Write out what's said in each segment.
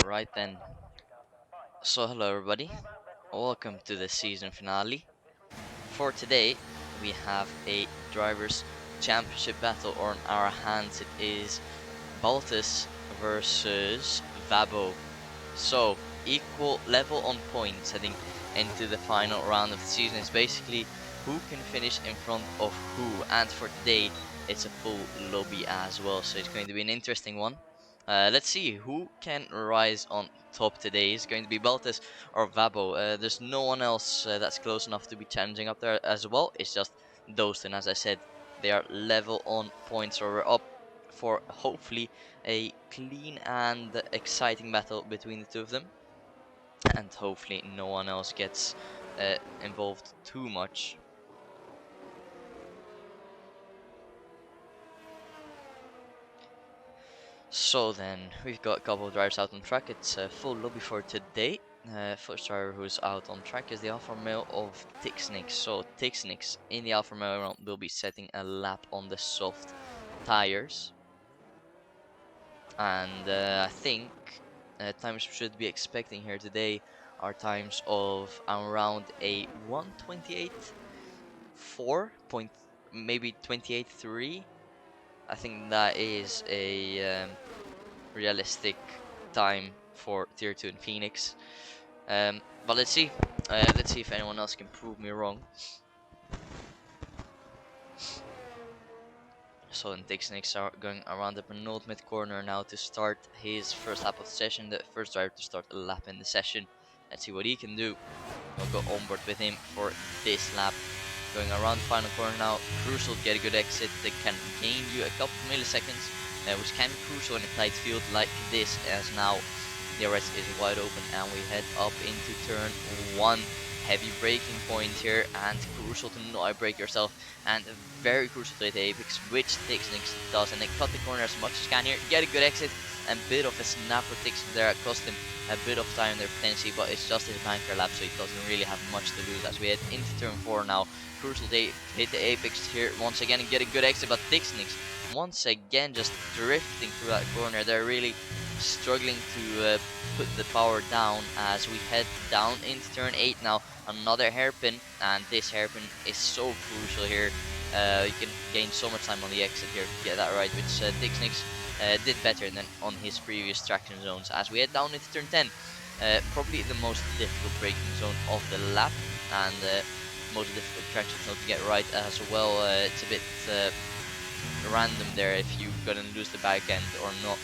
Right then. So hello everybody. Welcome to the season finale. For today, we have a drivers championship battle on our hands. It is Baltus versus Vabo. So equal level on points heading into the final round of the season. It's basically who can finish in front of who. And for today, it's a full lobby as well. So it's going to be an interesting one. Let's see who can rise on top today. Is it going to be Baltus or Vabo? There's no one else that's close enough to be challenging up there as well. It's just those, and as I said, they are level on points, so we're up for hopefully a clean and exciting battle between the two of them, and hopefully no one else gets involved too much. So then, we've got a couple of drivers out on track. It's a full lobby for today. First driver who's out on track is the Alpha Male of Tixnix. So Tixnix in the Alpha Male round will be setting a lap on the soft tires. And I think times we should be expecting here today are times of around a 1:28.4 point, maybe 28.3. I think that is a realistic time for tier 2 in Phoenix. But let's see if anyone else can prove me wrong. So then Tixnix are going around the penultimate corner now to start his first lap of the session, the first driver to start a lap in the session. Let's see what he can do. We'll go on board with him for this lap. Going around the final corner now, crucial to get a good exit that can gain you a couple of milliseconds, which can be crucial in a tight field like this, as now the rest is wide open and we head up into turn 1. Heavy braking point here, and crucial to not brake yourself, and very crucial to hit the apex, which Tixnix does, and they cut the corner as much as can here, get a good exit, and bit of a snap for Tixnix there. It cost him a bit of time there potentially, but it's just his banker lap, so he doesn't really have much to lose as we head into turn 4 now. Crucial to hit the apex here once again and get a good exit, but Tixnix once again just drifting through that corner. They're really struggling to put the power down as we head down into turn 8 now. Another hairpin, and this hairpin is so crucial here. You can gain so much time on the exit here to get that right, which Tixnix did better than on his previous traction zones. As we head down into turn 10, probably the most difficult braking zone of the lap, and most difficult traction zone to get right as well. It's a bit random there if you're gonna lose the back end or not.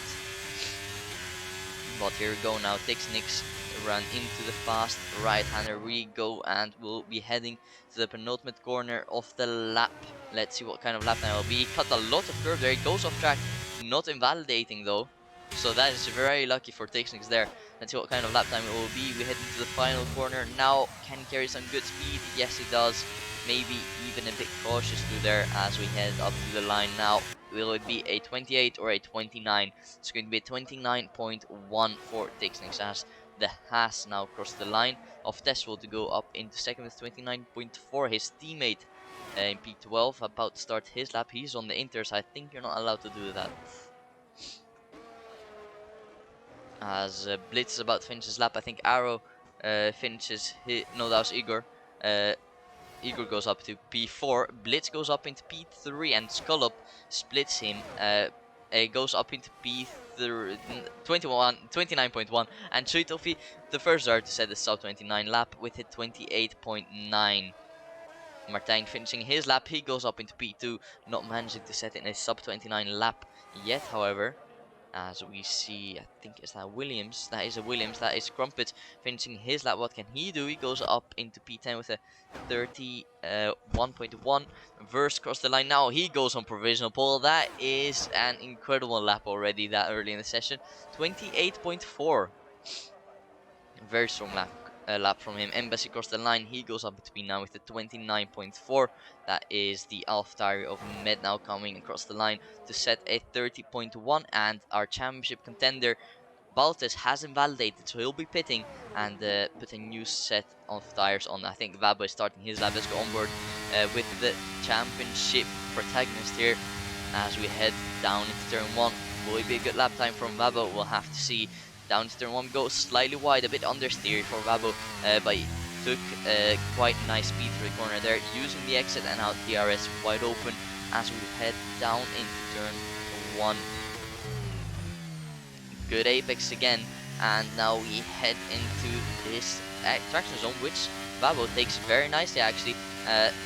But here we go now, Tixnix run into the fast right-hander we go, and we'll be heading to the penultimate corner of the lap. Let's see what kind of lap time will be. He cut a lot of curve there, he goes off track, not invalidating though, so that is very lucky for Tixnix there. Let's see what kind of lap time it will be. We head into the final corner now. Can he carry some good speed? Yes, he does. Maybe even a bit cautious through there as we head up to the line now. Will it be a 28 or a 29? It's going to be a 29.1 for Tixnix as the Haas now crossed the line of Tesla to go up into second with 29.4. His teammate in P12 about to start his lap. He's on the inter, so I think you're not allowed to do that. As Blitz is about to finish his lap, I think Arrow finishes his, no, that was Igor. Igor goes up to P4, Blitz goes up into P3, and Skullop splits him. Goes up into P3, 29.1, and Chuitofi, the first driver to set the sub 29 lap with a 28.9. Martijn finishing his lap, he goes up into P2, not managing to set in a sub 29 lap yet, however. As we see, I think is that Williams. That is a Williams. That is Crumpet finishing his lap. What can he do? He goes up into P10 with a 31.1. Verse cross the line now. He goes on provisional pole. That is an incredible lap already that early in the session. 28.4. Very strong lap from him. Embassy crossed the line. He goes up to P9 with a 29.4. That is the AlphaTauri of Med now coming across the line to set a 30.1. And our championship contender Baltus has invalidated, so he'll be pitting and put a new set of tires on. I think Vabo is starting his lap. Let's go on board with the championship protagonist here as we head down into turn 1. Will it be a good lap time from Vabo? We'll have to see. Down to turn 1 we go, slightly wide, a bit understeer for Vabo, but he took quite nice speed through the corner there, using the exit, and now DRS wide open as we head down into turn 1. Good apex again, and now we head into this traction zone, which Vabo takes very nicely actually.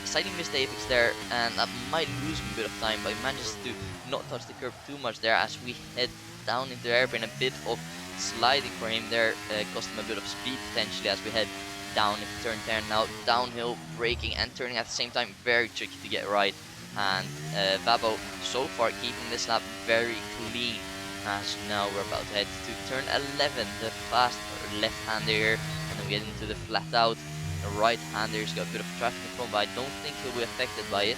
Slightly missed the apex there, and that might lose him a bit of time, but he manages to not touch the curb too much there as we head down into the airplane. A bit of sliding for him there, cost him a bit of speed potentially as we head down into turn 10. Now downhill, braking and turning at the same time, very tricky to get right. And Vabo so far keeping this lap very clean. As now we're about to head to turn 11, the fast left-hander here, and then we get into the flat out. The right-hander's got a bit of traffic in front, but I don't think he'll be affected by it.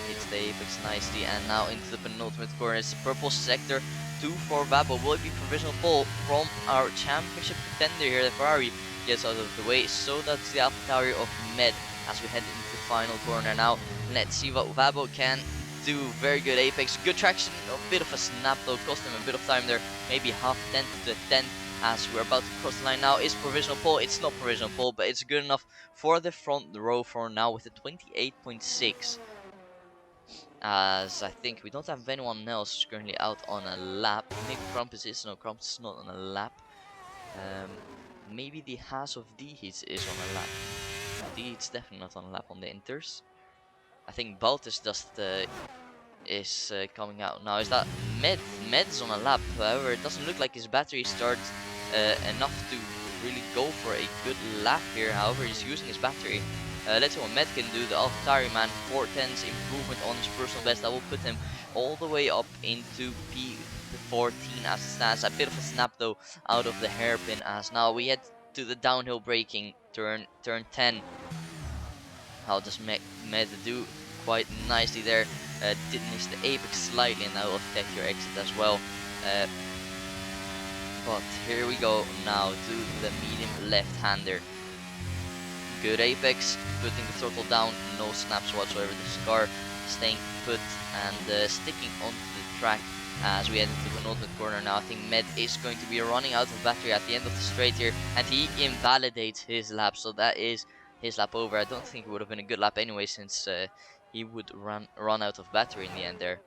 Hits the apex nicely, and now into the penultimate corner. It's the purple sector 2 for Vabo. Will it be provisional pole from our championship contender here? The Ferrari gets out of the way, so that's the AlphaTauri of Med as we head into the final corner now. Let's see what Vabo can do. Very good apex, good traction, a bit of a snap though, cost him a bit of time there, maybe half tenth to the 10th as we're about to cross the line now. Is provisional pole, it's not provisional pole, but it's good enough for the front row for now with a 28.6. As I think we don't have anyone else currently out on a lap. Maybe Krampus is, no, Krampus is not on a lap. Maybe the Haas of D is on a lap. D it's definitely not on a lap on the Inters. I think Baltus just is coming out now. Is that Med? Med's on a lap. However, it doesn't look like his battery starts enough to really go for a good lap here. However, he's using his battery. Let's see what Med can do. The AlphaTauri man, 4/10 improvement on his personal best. That will put him all the way up into P14 as it stands. A bit of a snap though out of the hairpin as now we head to the downhill braking turn 10. How does Med do? Quite nicely there. Did miss the apex slightly, and that will affect your exit as well. But here we go now to the medium left-hander. Good apex, putting the throttle down, no snaps whatsoever. The car staying put and sticking onto the track as we head into the penultimate corner now. I think Med is going to be running out of battery at the end of the straight here, and he invalidates his lap, so that is his lap over. I don't think it would have been a good lap anyway, since he would run out of battery in the end there.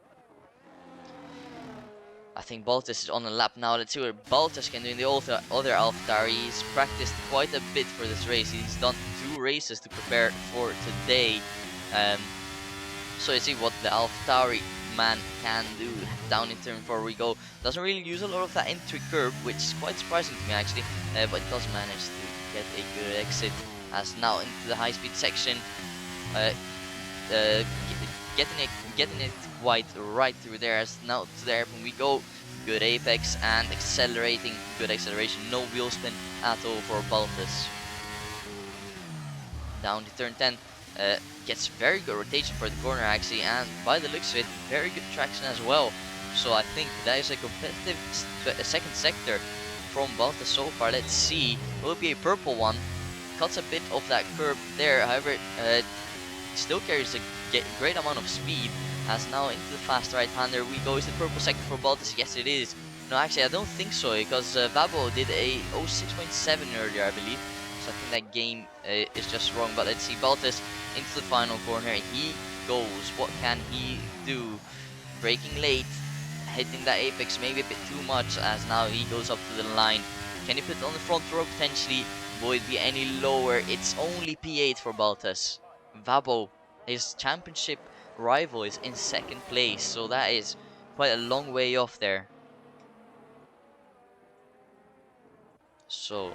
I think Baltus is on a lap now. Let's see what Baltus can do in the other AlphaTauri. He's practiced quite a bit for this race. He's done 2 races to prepare for today. So you see what the AlphaTauri man can do. Down in turn 4 we go. Doesn't really use a lot of that entry curve, which is quite surprising to me actually. But it does manage to get a good exit. As now into the high-speed section, getting it quite right through there. As now to the airplane we go. Good apex and accelerating, good acceleration, no wheel spin at all for Baltus. Down to turn 10, gets very good rotation for the corner actually, and by the looks of it, very good traction as well. So I think that is a competitive second sector from Baltus so far. Let's see, will it be a purple one? Cuts a bit of that curb there, however, still carries a great amount of speed. As now into the fast right-hander we go. Is the purple sector for Baltus? Yes, it is. No, actually, I don't think so, because Vabo did a 06.7 earlier, I believe. So I think that game is just wrong. But let's see, Baltus into the final corner. He goes. What can he do? Braking late, hitting that apex maybe a bit too much, as now he goes up to the line. Can he put it on the front row potentially? Will it be any lower? It's only P8 for Baltus. Vabo, his championship rival, is in 2nd place, so that is quite a long way off there. So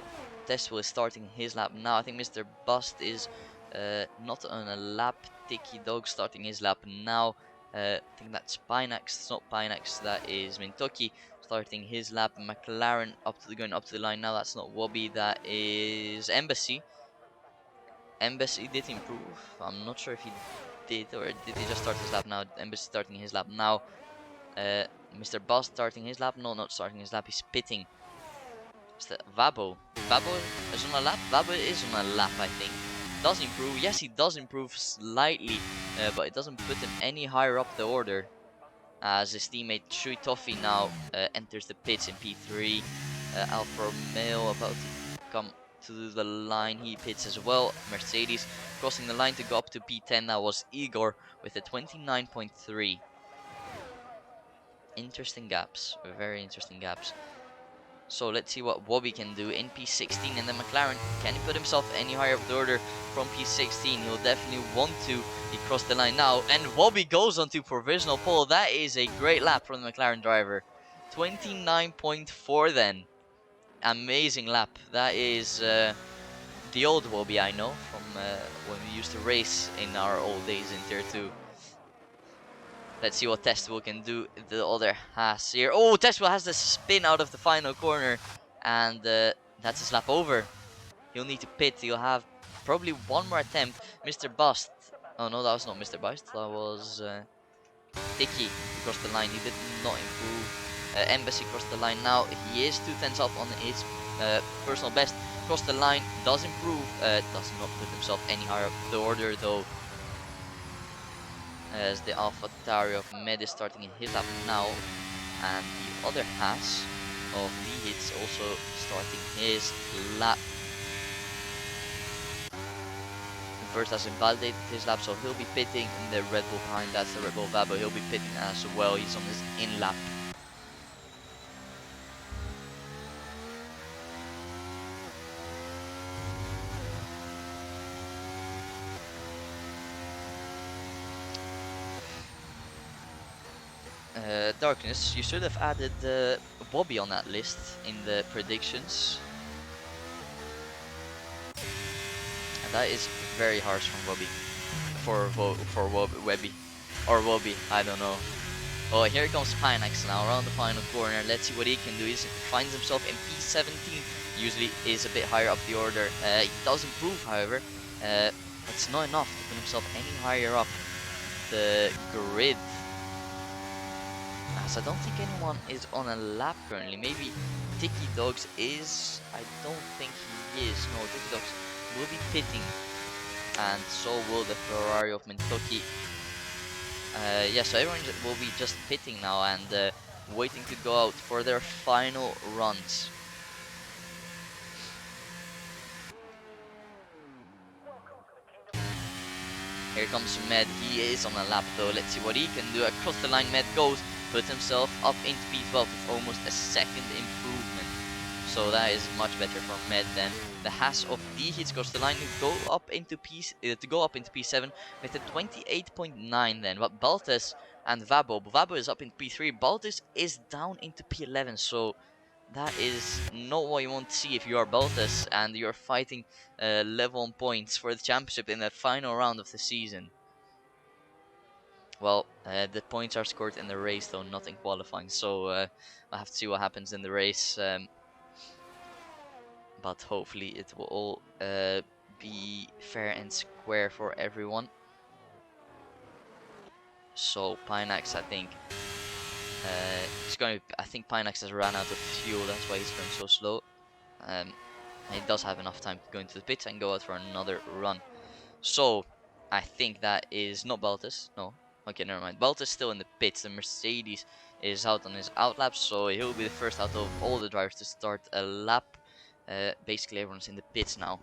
Tesla is starting his lap now. I think Mr. Bust is not on a lap. Tiki Dog starting his lap now. I think that's Pinax. It's not Pinax, that is Mintoki starting his lap. McLaren going up to the line now. That's not Wobby, that is Embassy. Embassy did improve. I'm not sure if he did, or did he just start his lap now? Embassy starting his lap now. Mr. Boss starting his lap. No, not starting his lap. He's pitting. Vabo. Vabo is on a lap. Vabo is on a lap, I think. Does improve. Yes, he does improve slightly, but it doesn't put him any higher up the order. as his teammate Shui Toffee now enters the pits in P3. Alfa Romeo about to come to the line. He pits as well. Mercedes crossing the line to go up to P10. That was Igor with a 29.3. Interesting gaps. Very interesting gaps. So let's see what WOBE can do in P16, and then McLaren, can he put himself any higher up the order from P16? He'll definitely want to. He crossed the line now, and WOBE goes on to provisional pole. That is a great lap from the McLaren driver. 29.4 then. Amazing lap. That is the old WOBE I know from when we used to race in our old days in Tier 2. Let's see what Testival can do. The other Haas here. Oh, Testival has the spin out of the final corner. And that's his lap over. He'll need to pit. He'll have probably one more attempt. Mr. Bust. Oh, no, that was not Mr. Bust. That was Tiki who crossed the line. He did not improve. Embassy crossed the line now. He is 2/10 up on his personal best. Crossed the line. Does improve. Does not put himself any higher up the order, though. As the Alpha Tauri of Med is starting in his lap now, and the other Haas of V-Hits also starting his lap. First has invalidated his lap, so he'll be pitting in the Red Bull behind. That's the Red Bull Vabo. He'll be pitting as well. He's on his in lap. Darkness, you should have added Bobby on that list in the predictions. And that is very harsh from Bobby. For Webby. Or Wobby, I don't know. Oh, here comes Pinax now around the final corner. Let's see what he can do. He finds himself in P17. Usually is a bit higher up the order. He does improve, however. It's not enough to put himself any higher up the grid. As I don't think anyone is on a lap currently. Maybe Tiki Dogs is. I don't think he is. No, Tiki Dogs will be pitting. And so will the Ferrari of Mentoki. Yeah, so everyone will be just pitting now and waiting to go out for their final runs. Here comes Med. He is on a lap though. Let's see what he can do. Across the line Med goes. Put himself up into P12 with almost a second improvement. So that is much better for Med than the Haas of D-Hits cross the line to go up into P7 with a 28.9 then. But Baltus and Vabo is up in P3. Baltus is down into P11. So that is not what you want to see if you are Baltus and you're fighting level on points for the championship in the final round of the season. Well, the points are scored in the race though, not in qualifying, so I'll have to see what happens in the race. But hopefully it will all be fair and square for everyone. So Pinax, I think I think Pinax has run out of fuel. That's why he's going so slow. And he does have enough time to go into the pits and go out for another run. So I think that is not Baltus. No. Okay, never mind. Baltus still in the pits. The Mercedes is out on his outlap, so he'll be the first out of all the drivers to start a lap. Basically, everyone's in the pits now.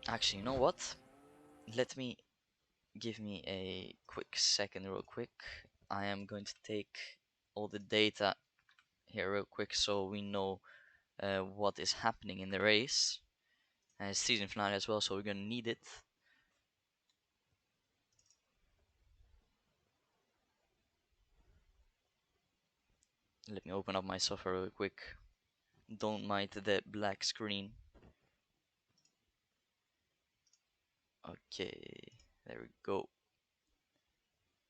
Actually, you know what? Give me a quick second real quick. I am going to take all the data here real quick so we know what is happening in the race. And it's season finale as well, so we're gonna need it. Let me open up my software real quick. Don't mind the black screen. Okay, there we go.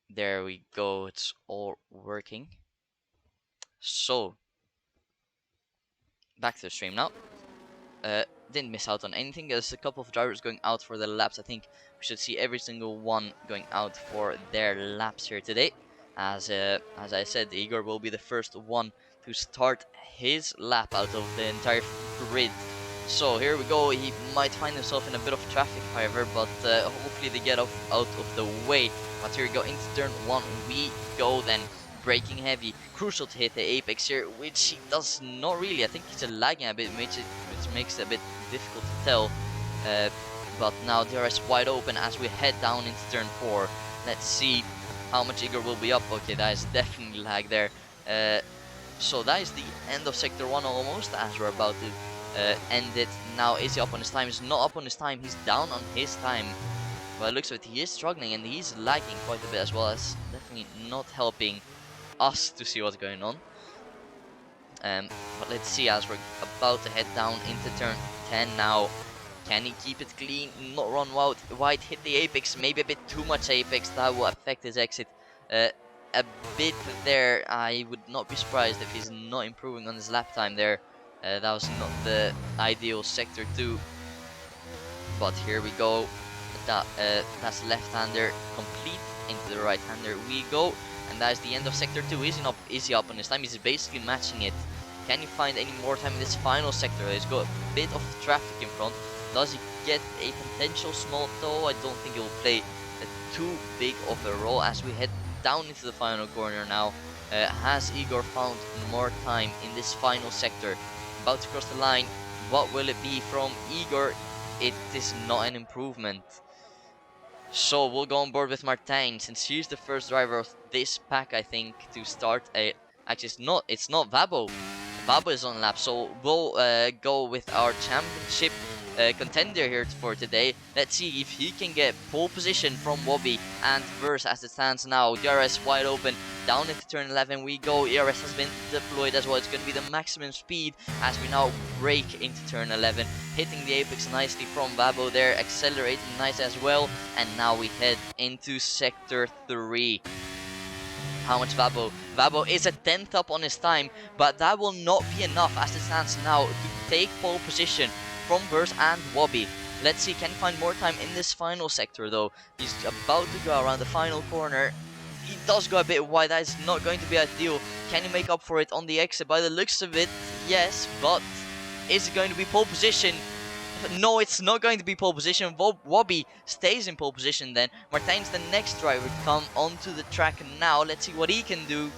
There we go, it's all working. So, back to the stream now. didn't miss out on anything. There's a couple of drivers going out for their laps. I think we should see every single one going out for their laps here today. As I said, Igor will be the first one to start his lap out of the entire grid. So here we go. He might find himself in a bit of traffic, however, but hopefully they get out of the way. But here we go, into turn 1 we go then. Braking heavy, crucial to hit the apex here, which he does not really. I think he's lagging a bit, which makes it a bit difficult to tell. But now DRS wide open as we head down into turn 4. Let's see how much Igor will be up. Okay, that is definitely lag there. So that is the end of sector 1 almost, as we're about to end it. Now is he up on his time? He's not up on his time, he's down on his time. By the looks of it, he is struggling and he's lagging quite a bit as well. As definitely not helping us to see what's going on. But let's see, as we're about to head down into turn 10 now. Can he keep it clean, not run wide, hit the apex, maybe a bit too much apex? That will affect his exit a bit there. I would not be surprised if he's not improving on his lap time there. That was not the ideal sector 2. But here we go. That's left-hander complete, into the right-hander we go. And that is the end of sector 2. Is he up on his time? He's basically matching it. Can he find any more time in this final sector? He's got a bit of traffic in front. Does he get a potential small tow? I don't think he will play too big of a role as we head down into the final corner now. Has Igor found more time in this final sector? About to cross the line. What will it be from Igor? It is not an improvement. So we'll go on board with Martin, since he's the first driver of this pack, I think, to start a... Actually, it's not Vabo. Vabo is on lap, so we'll go with our championship contender here for today. Let's see if he can get pole position from Wobby and Verse as it stands now. DRS wide open, down into turn 11 we go. ERS has been deployed as well. It's going to be the maximum speed as we now brake into turn 11, hitting the apex nicely from Vabo there, accelerating nice as well. And now we head into sector 3. How much Vabo? Vabo is a 10th up on his time, but that will not be enough as it stands now to take pole position from Verse and Wobby. Let's see, can he find more time in this final sector though? He's about to go around the final corner. He does go a bit wide, that is not going to be ideal. Can he make up for it on the exit? By the looks of it, yes, but is it going to be pole position? No, it's not going to be pole position. Wobby stays in pole position then. Martijn's the next driver to come onto the track now. Let's see what he can do.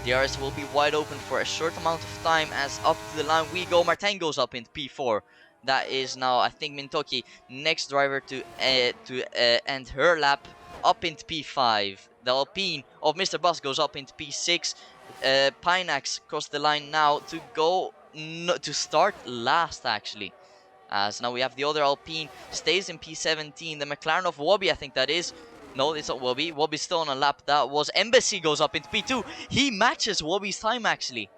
DRS will be wide open for a short amount of time as up to the line we go. Martijn goes up into P4. That is now, I think, Mintoki, next driver to end her lap, up into P5. The Alpine of Mr. Bus goes up into P6. Pineax cross the line now to go to start last, actually. As now we have the other Alpine stays in P17. The McLaren of Wobby, I think that is. No, it's not Wobby. Wobby's still on a lap. That was Embassy goes up into P2. He matches Wobby's time, actually.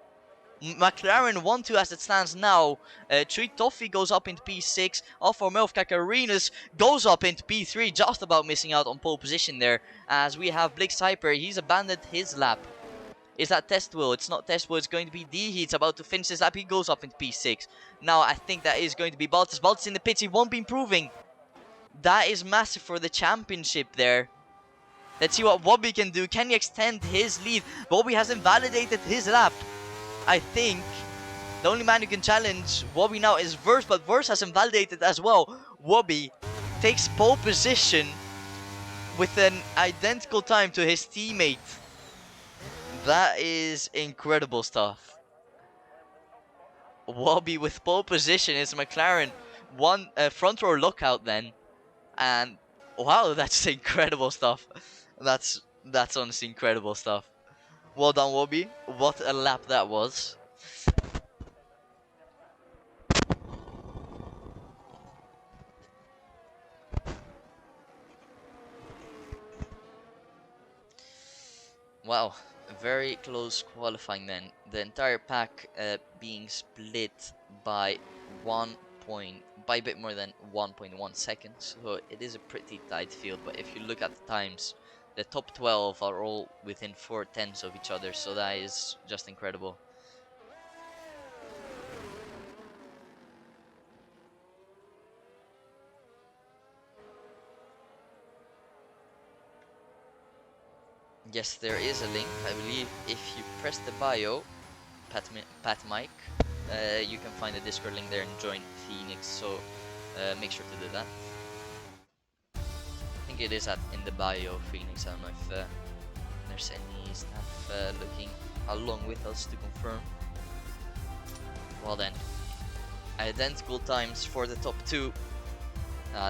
McLaren 1-2 as it stands now. Tree Toffee goes up into P6. Alfa Romeo of Kakarinas goes up into P3. Just about missing out on pole position there. As we have Blix Hyper. He's abandoned his lap. Is that Test Will? It's not Test Will. It's going to be D. He's about to finish his lap. He goes up into P6. Now I think that is going to be Baltus. Baltus in the pits. He won't be improving. That is massive for the championship there. Let's see what Wobby can do. Can he extend his lead? Wobby has invalidated his lap. I think the only man who can challenge Wobby now is Verse, but Verse has invalidated as well. Wobby takes pole position with an identical time to his teammate. That is incredible stuff. Wobby with pole position is McLaren. One front row lockout then. And wow, that's incredible stuff. That's honestly incredible stuff. Well done, Wobby. What a lap that was. Wow, very close qualifying then. The entire pack being split by by a bit more than 1.1 seconds. So it is a pretty tight field, but if you look at the times, the top 12 are all within 4/10 of each other, so that is just incredible. Yes, there is a link. I believe if you press the bio, Pat Mike, you can find the Discord link there and join Phoenix. So make sure to do that. I think it is in the bio, Phoenix. I don't know if there's any staff looking along with us to confirm. Well then, identical times for the top two.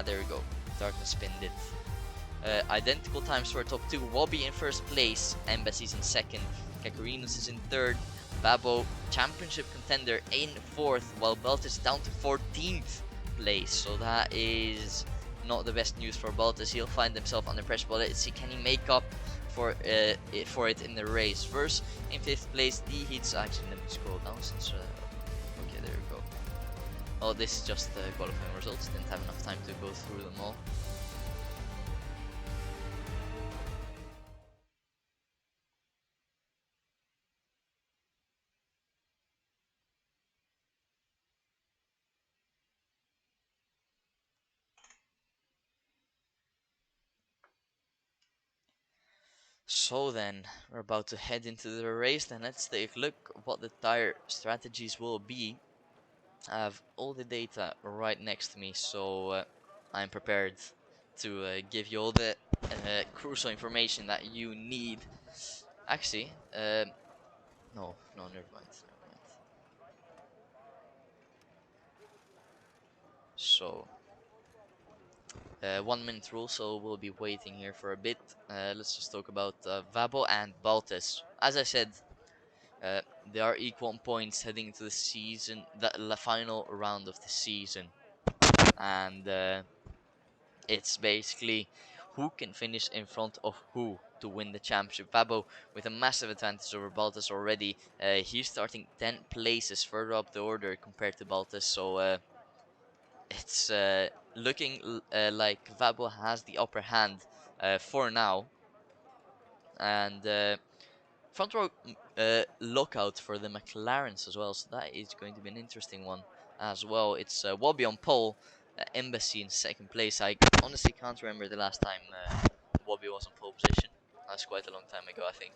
There we go. Darkness pinned it. Identical times for top two. Wobby in first place, Embassy's in second, Kakarinos is in third, Babo, championship contender, in fourth, while Belt is down to 14th place. So that is not the best news for Baltus. He'll find himself under pressure, but let's see, can he make up for it in the race? First, in 5th place, D-Hits. Actually, let me scroll down since okay, there we go. Oh, this is just the qualifying results. Didn't have enough time to go through them all. So then, we're about to head into the race. Then let's take a look what the tire strategies will be. I have all the data right next to me, so I'm prepared to give you all the crucial information that you need. Actually, no, never mind. So, 1 minute rule, so we'll be waiting here for a bit. Let's just talk about Vabo and Baltus. As I said, they are equal on points heading into the season, the final round of the season, and it's basically who can finish in front of who to win the championship. Vabo with a massive advantage over Baltus already. He's starting 10 places further up the order compared to Baltus, so it's looking like Vabo has the upper hand for now. And front row lockout for the McLarens as well, so that is going to be an interesting one as well. It's Wobby on pole, Embassy in second place. I honestly can't remember the last time Wobby was on pole position. That's quite a long time ago, I think.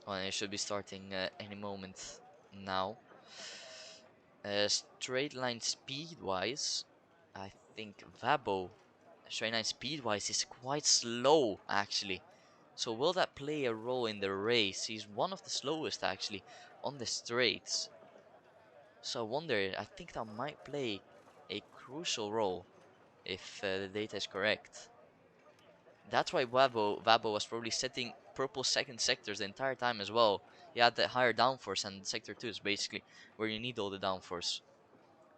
Well, it should be starting any moment now. Straight line speed wise, I think Vabo straight line speed wise is quite slow actually. So will that play a role in the race? He's one of the slowest actually on the straights. So I wonder, I think that might play a crucial role if the data is correct. That's why Vabo was probably setting purple second sectors the entire time as well. He had the higher downforce, and sector 2 is basically where you need all the downforce.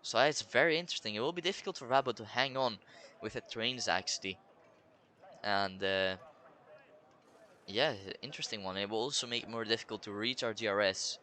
So it's very interesting. It will be difficult for Vabo to hang on with the trains actually. And yeah, interesting one. It will also make it more difficult to reach our GRS.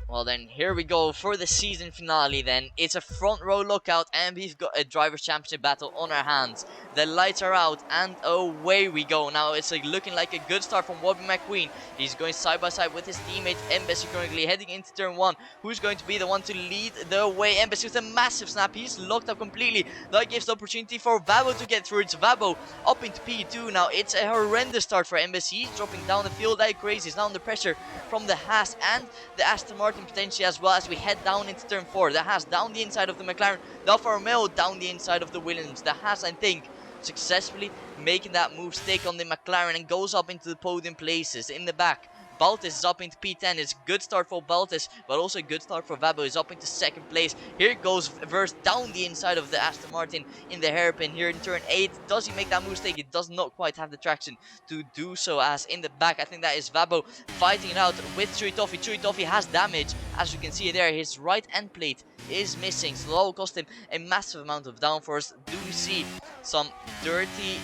Well then, here we go for the season finale then. It's a front row lookout and we've got a driver's championship battle on our hands. The lights are out and away we go. Now it's looking like a good start from Wobby McQueen. He's going side by side with his teammate Embassy currently heading into turn 1. Who's going to be the one to lead the way? Embassy with a massive snap. He's locked up completely. That gives the opportunity for Vabo to get through. It's Vabo up into P2 now. It's a horrendous start for Embassy. He's dropping down the field like crazy. He's now under pressure from the Haas and the Aston Martin potentially as well as we head down into turn 4. The Haas down the inside of the McLaren, the Alfa Romeo down the inside of the Williams. The Haas, I think, successfully making that move, stake on the McLaren and goes up into the podium places. In the back, Baltus is up into P10. It's a good start for Baltus, but also a good start for Vabo. Is up into second place. Here goes Verse down the inside of the Aston Martin in the hairpin here in turn 8. Does he make that move stake? It does not quite have the traction to do so, as in the back, I think that is Vabo fighting it out with Chewy Toffee. Chewy Toffee has damage, as you can see there. His right end plate is missing, so that will cost him a massive amount of downforce. Do we see some dirty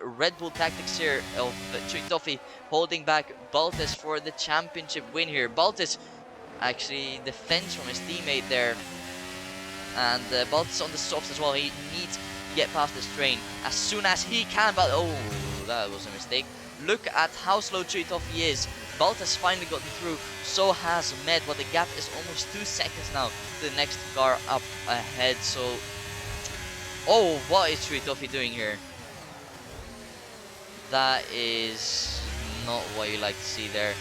Red Bull tactics here of Chewy Toffee holding back Baltus for the championship win here? Baltus actually defends from his teammate there, and Baltus on the softs as well. He needs to get past this train as soon as he can, but oh, that was a mistake. Look at how slow Chewy Toffee is. Baltas finally gotten through, so has Med, but the gap is almost 2 seconds now to the next car up ahead. So, oh, what is Tritofi doing here? That is not what you like to see there.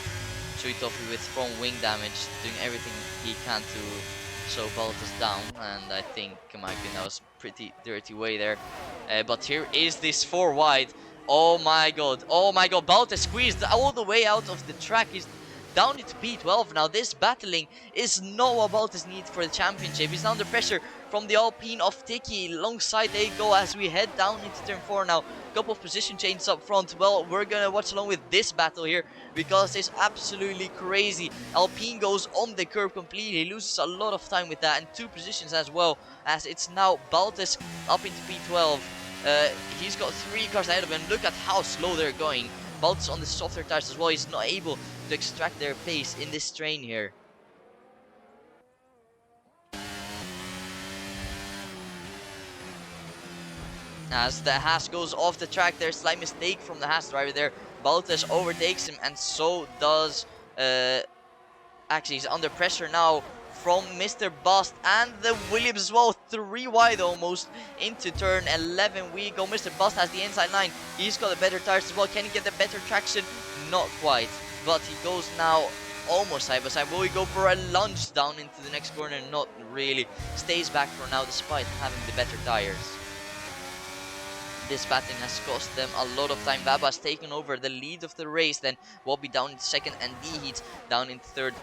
Tritofi with front wing damage, doing everything he can to slow Baltas down, and I think that was pretty dirty way there. But here is this 4 wide. Oh my god, Baltas squeezed all the way out of the track. He's down into P12 now. This battling is not what Baltas needs for the championship. He's under pressure from the Alpine of Tiki. Alongside they go as we head down into turn 4 now. Couple of position changes up front. Well, we're gonna watch along with this battle here because it's absolutely crazy. Alpine goes on the curb completely, loses a lot of time with that, and 2 positions as well, as it's now Baltas up into P12. He's got 3 cars ahead of him. Look at how slow they're going. Baltas on the softer tires as well. He's not able to extract their pace in this train here. As the Haas goes off the track, there's a slight mistake from the Haas driver there. Baltas overtakes him, and so does actually he's under pressure now from Mr. Bust and the Williams as well. 3 wide almost into turn 11 we go. Mr. Bust has the inside line. He's got the better tires as well. Can he get the better traction? Not quite, but he goes now almost side by side. Will he go for a lunge down into the next corner? Not really. Stays back for now despite having the better tires. This battling has cost them a lot of time. Vabo has taken over the lead of the race. Then Wobby down into second and D-Heat down into third.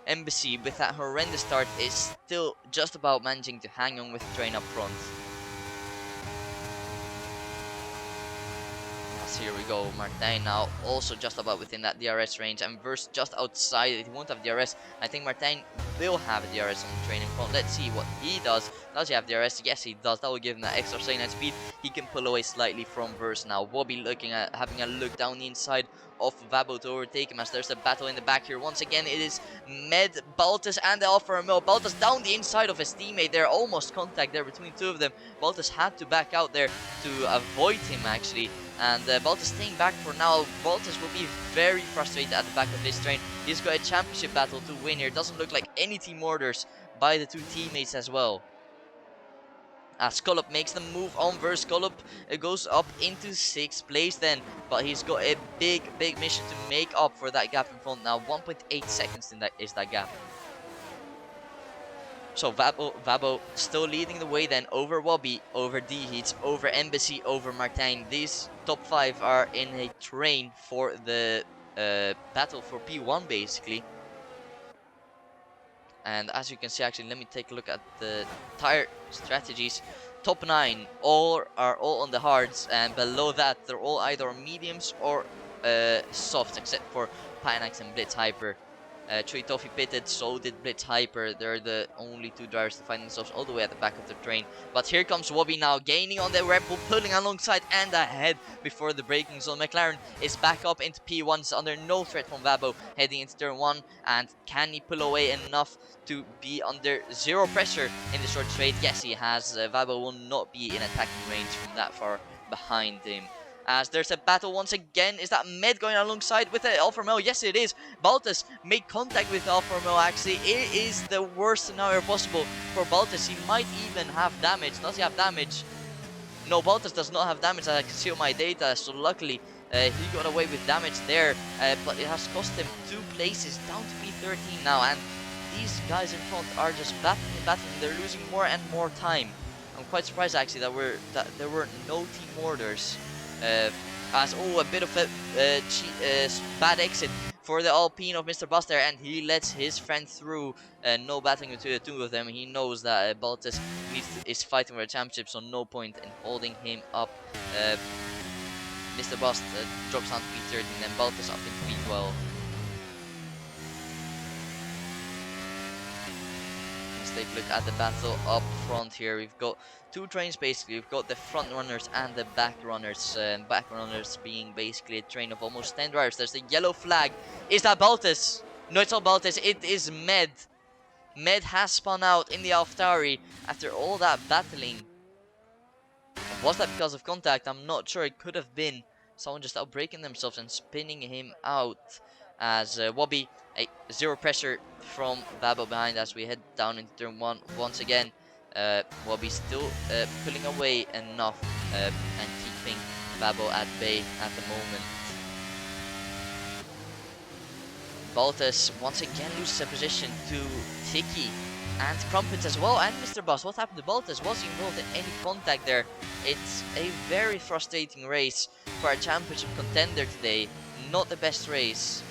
Embassy with that horrendous start is still just about managing to hang on with the train up front. As here we go, Martin now also just about within that DRS range, and Verse just outside it. He won't have DRS. I think Martin will have a DRS on the train in front. Let's see what he does. Does he have DRS? Yes, he does. That will give him that extra second at speed. He can pull away slightly from Verse now. Wobby looking at having a look down the inside of Vabo to overtake him, as there's a battle in the back here. Once again, it is Med, Baltas, and the Alfa Romeo. Baltas down the inside of his teammate there. Almost contact there between 2 of them. Baltas had to back out there to avoid him actually. And Baltas staying back for now. Baltas will be very frustrated at the back of this train. He's got a championship battle to win here. Doesn't look like any team orders by the 2 teammates as well. As Scullop makes the move on Verse. Scullop goes up into 6th place then, but he's got a big mission to make up for that gap in front now. 1.8 seconds in that is that gap. So Vabo still leading the way then over Wobby, over D-Heats, over Embassy, over Martin. These top 5 are in a train for the battle for P1 basically. And as you can see, actually, let me take a look at the tire strategies. Top 9 are all on the hards, and below that they're all either mediums or softs, except for Panax and Blitz Hyper. Tritofi pitted, so did Blitz Hyper. They're the only 2 drivers to find themselves all the way at the back of the train. But here comes Wobby now, gaining on the Red Bull, pulling alongside and ahead before the braking zone. McLaren is back up into P1, so under no threat from Vabo, heading into turn 1. And can he pull away enough to be under 0 pressure in the short straight? Yes, he has. Vabo will not be in attacking range from that far behind him. As there's a battle once again. Is that Med going alongside with the Alfa Romeo? Yes, it is. Baltas made contact with the Alfa Romeo actually. It is the worst scenario possible for Baltas. He might even have damage. Does he have damage? No, Baltas does not have damage. I can see on my data. So luckily, he got away with damage there. But it has cost him 2 places down to P13 now. And these guys in front are just battling. They're losing more and more time. I'm quite surprised actually that there were no team orders. As a bit of a bad exit for the Alpine of Mr. Buster, and he lets his friend through. No battling between the 2 of them. He knows that Baltas is fighting for a championship, so no point in holding him up. Mr. Bust drops down to P13, and then Baltas up in P12. Let's take a look at the battle up front here. We've got 2 trains basically. We've got the front runners and the back runners. Back runners being basically a train of almost 10 drivers. There's the yellow flag. Is that Baltas? No, it's not Baltas. It is Med. Med has spun out in the AlphaTauri after all that battling. Was that because of contact? I'm not sure. It could have been someone just outbraking themselves and spinning him out. as Wobby, zero pressure from Vabo behind as we head down into turn 1 once again. Wobby still pulling away enough and keeping Vabo at bay at the moment. Baltus once again loses a position to Tiki and Crumpets as well, and Mr. Boss. What happened to Baltus? Was he involved in any contact there? It's a very frustrating race for a championship contender today. Not the best race.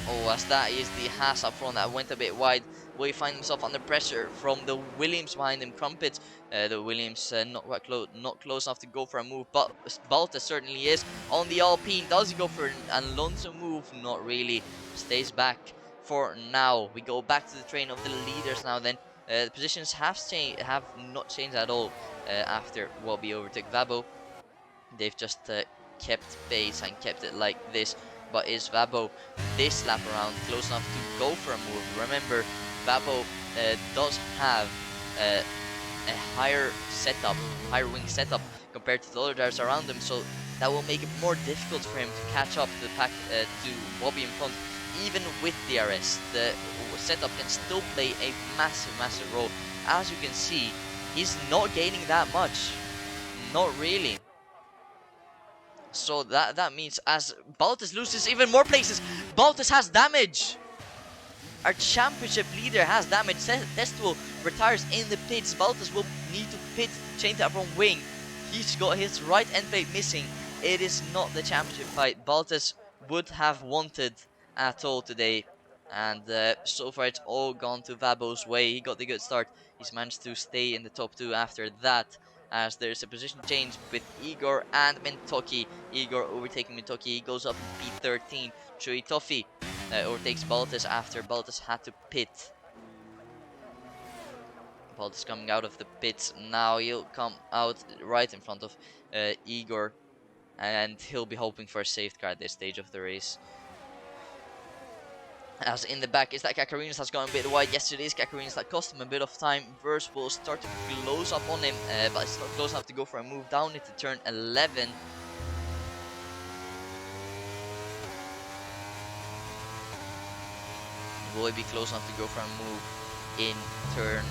Oh, as that is the Haas up front that went a bit wide. Will he find himself under pressure from the Williams behind him? Crumpet, the Williams not close enough to go for a move, but Balta certainly is on the Alpine. Does he go for an Alonso move? Not really. Stays back for now. We go back to the train of the leaders now. Then the positions have not changed at all after Wobby overtook Vabo. They've just kept pace and kept it like this. But is Vabo this lap around close enough to go for a move? Remember, Vabo does have a higher wing setup compared to the other drivers around him, so that will make it more difficult for him to catch up to the pack to Wobby in front. Even with DRS, the setup can still play a massive role. As you can see, he's not gaining that much, not really. So that means as Baltus loses even more places, Baltus has damage. Our championship leader has damage. Testival retires in the pits. Baltus will need to pit, change that from wing. He's got his right end plate missing. It is not the championship fight Baltus would have wanted at all today. And so far it's all gone to Vabo's way. He got the good start. He's managed to stay in the top 2 after that, as there's a position change with Igor and Mintoki. Igor overtaking Mintoki. He goes up in P13. Chui Toffee overtakes Baltus after Baltus had to pit. Baltus coming out of the pits now. He'll come out right in front of Igor, and he'll be hoping for a safety car at this stage of the race. As in the back is that Kakarinas has gone a bit wide. Yes, it is Kakarinas that cost him a bit of time. Verse will start to close up on him, but it's not close enough to go for a move down into turn 11. Will he be close enough to go for a move in turn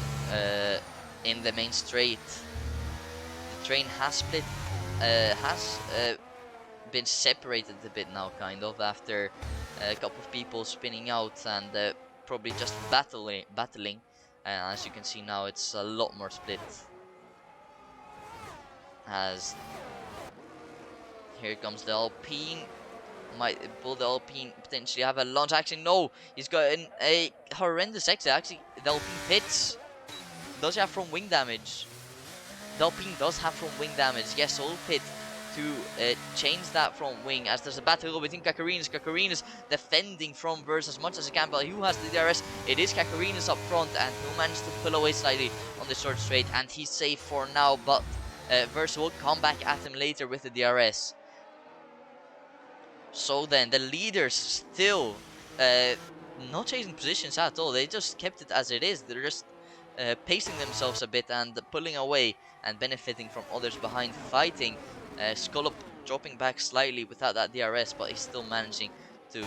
in the main straight? The train has split, been separated a bit now, kind of, after a couple of people spinning out and probably just battling. As you can see now, it's a lot more split. As here comes the Alpine. Will the Alpine potentially have a launch? Actually, no. He's got a horrendous exit. Actually, the Alpine pits. Does he have from wing damage? The Alpine does have from wing damage. Yes, all pit to change that from wing, as there's a battle between Kakarinas. Kakarinas defending from Verse as much as he can, but who has the DRS? It is Kakarinas up front, and he'll manage to pull away slightly on the short straight, and he's safe for now, but Verse will come back at him later with the DRS. So then, the leaders still not changing positions at all. They just kept it as it is. They're just pacing themselves a bit and pulling away and benefiting from others behind fighting. Scullop dropping back slightly without that DRS, but he's still managing to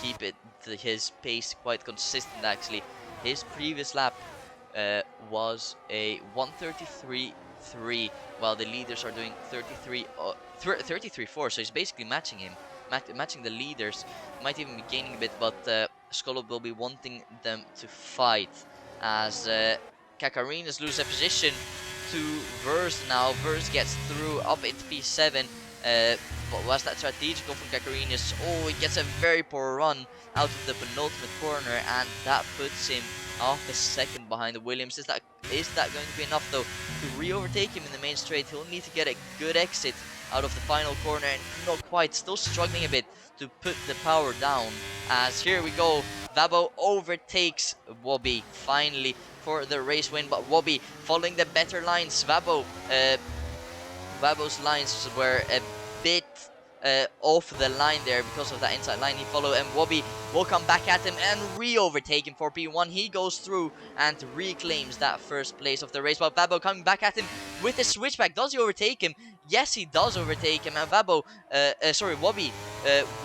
keep it to his pace quite consistent. Actually, his previous lap was a 1:33.3, while the leaders are doing 33.4. So he's basically matching him, matching the leaders. Might even be gaining a bit, but Scullop will be wanting them to fight, as Kakarinas loses a position to Verse now. Verse gets through up into P7. But was that strategical from Kakarinas? Oh, he gets a very poor run out of the penultimate corner, and that puts him off a second behind the Williams. Is that going to be enough though to re-overtake him in the main straight? He'll need to get a good exit out of the final corner, and not quite. Still struggling a bit to put the power down. As here we go, Vabo overtakes Wobby finally for the race win, but Wobby following the better lines. Vabo's lines were a bit off the line there because of that inside line he followed, and Wobby will come back at him and re-overtake him for P1. He goes through and reclaims that first place of the race, while Vabo coming back at him with a switchback. Does he overtake him? Yes, he does overtake him, and Wobby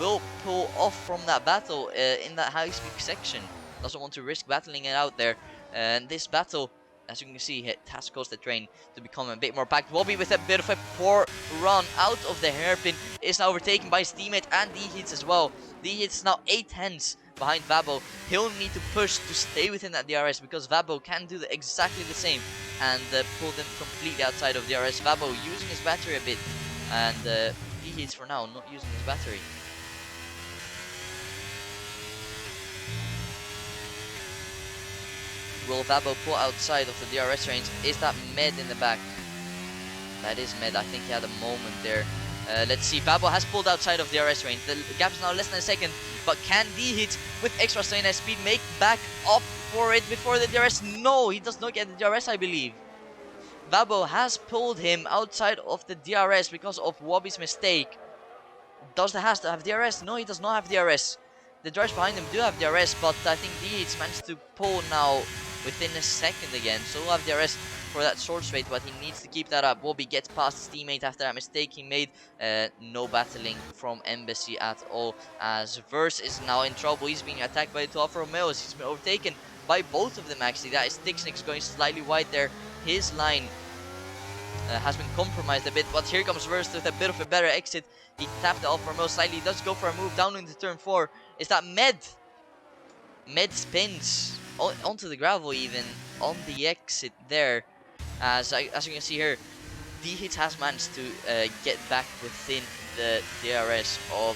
will pull off from that battle in that high speed section. Doesn't want to risk battling it out there, and this battle, as you can see, it has caused the train to become a bit more packed. Wobby, with a bit of a poor run out of the hairpin, is now overtaken by his teammate and D-Hits as well. D-Hits now 8 tenths behind Vabo. He'll need to push to stay within that DRS, because Vabo can do exactly the same and pull them completely outside of DRS. Vabo using his battery a bit, and D-Hits for now not using his battery. Will Vabo pull outside of the DRS range? Is that Med in the back? That is Med. I think he had a moment there. Let's see. Vabo has pulled outside of DRS range. The gap is now less than a second. But can D-Hit with extra strain and speed make back up for it before the DRS? No, he does not get the DRS, I believe. Vabo has pulled him outside of the DRS because of Wobby's mistake. Does the Has have DRS? No, he does not have DRS. The drivers behind him do have DRS, but I think D-Hits managed to pull now within a second again. So he'll have DRS for that short straight, but he needs to keep that up. Wobby gets past his teammate after that mistake he made. No battling from Embassy at all, as Verse is now in trouble. He's being attacked by the two Alfa Romeos. He's been overtaken by both of them, actually. That is Tixnix going slightly wide there. His line has been compromised a bit, but here comes Verse with a bit of a better exit. He tapped the Alfa Romeo slightly. He does go for a move down into turn 4. Is that Med? Med spins onto the gravel, even on the exit there. As you can see here, D-Hits has managed to get back within the DRS of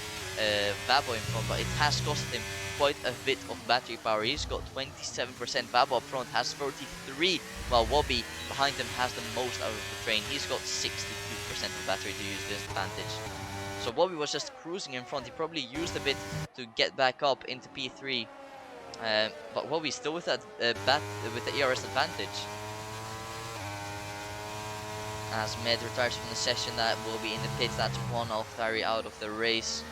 Vabo in front, but it has cost him quite a bit of battery power. He's got 27%. Vabo up front has 33, while Wobby behind him has the most out of the train. He's got 62% of battery to use this advantage. So Wobby was just cruising in front. He probably used a bit to get back up into P3, but Wobby still with that with the ERS advantage. As Med retires from the session, that will be in the pits. That's one AlphaTauri out of the race.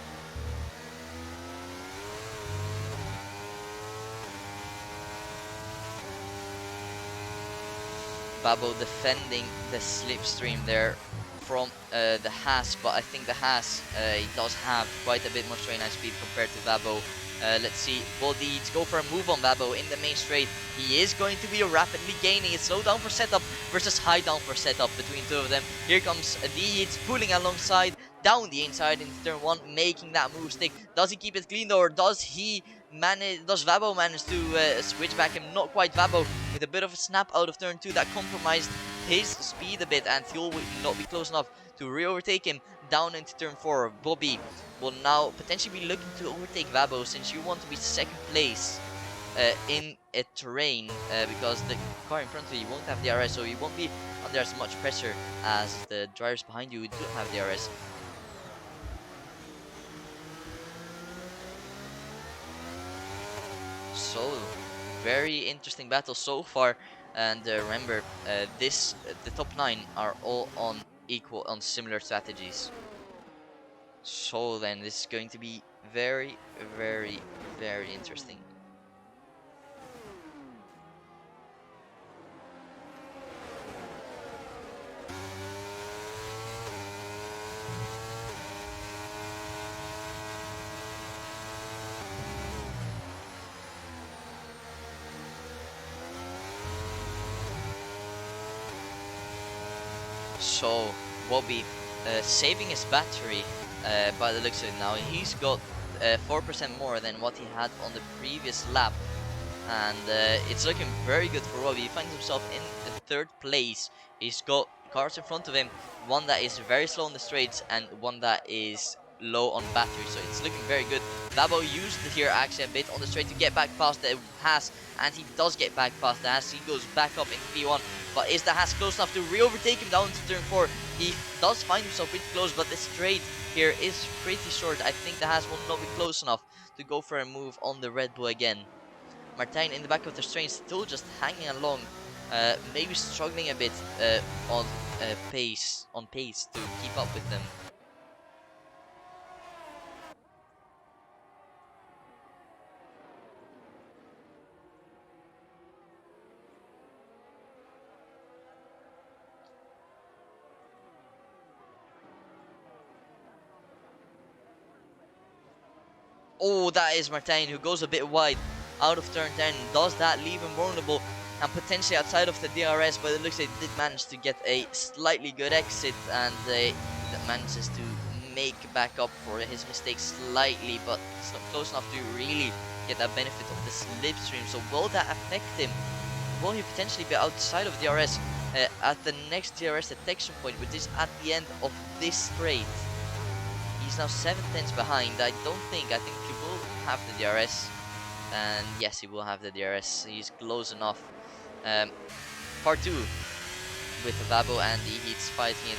Vabo defending the slipstream there from the Haas, but I think the Haas he does have quite a bit more train line speed compared to Vabo. Let's see, will D-Hits go for a move on Vabo in the main straight? He is going to be rapidly gaining. It's slow down for setup versus high down for setup between two of them. Here comes D-Hits pulling alongside down the inside into turn 1, making that move stick. Does he keep it clean though, or does Vabo manage to switch back him? Not quite. Vabo with a bit of a snap out of turn 2 that compromised his speed a bit, and he'll not be close enough to re-overtake him down into turn 4. Bobby will now potentially be looking to overtake Vabo, since you want to be second place in a terrain, because the car in front of you won't have DRS, so you won't be under as much pressure as the drivers behind you who do have DRS. So very interesting battle so far, and remember, the top 9 are all on similar strategies. So then this is going to be very, very, very interesting. So Wobby saving his battery by the looks of it now. He's got 4% more than what he had on the previous lap, and it's looking very good for Wobby. He finds himself in the 3rd place. He's got cars in front of him, one that is very slow on the straights and one that is low on battery, so it's looking very good. Vabo used it here actually a bit on the straight to get back past the Haas, and he does get back past the Haas. He goes back up into P1, but is the Haas close enough to re-overtake him down to turn 4? He does find himself pretty close, but the straight here is pretty short. I think the Haas will not be close enough to go for a move on the Red Bull again. Martijn in the back of the train, still just hanging along, maybe struggling a bit on pace to keep up with them. Oh, that is Martin, who goes a bit wide out of turn 10. Does that leave him vulnerable and potentially outside of the DRS? But it looks like he did manage to get a slightly good exit, and that manages to make back up for his mistakes slightly, but it's not close enough to really get that benefit of the slipstream. So will that affect him? Will he potentially be outside of DRS at the next DRS detection point, which is at the end of this straight? He's now 7 tenths behind. I think he will have the DRS. And yes, he will have the DRS. He's close enough. Part 2 with Vabo and Heats fighting it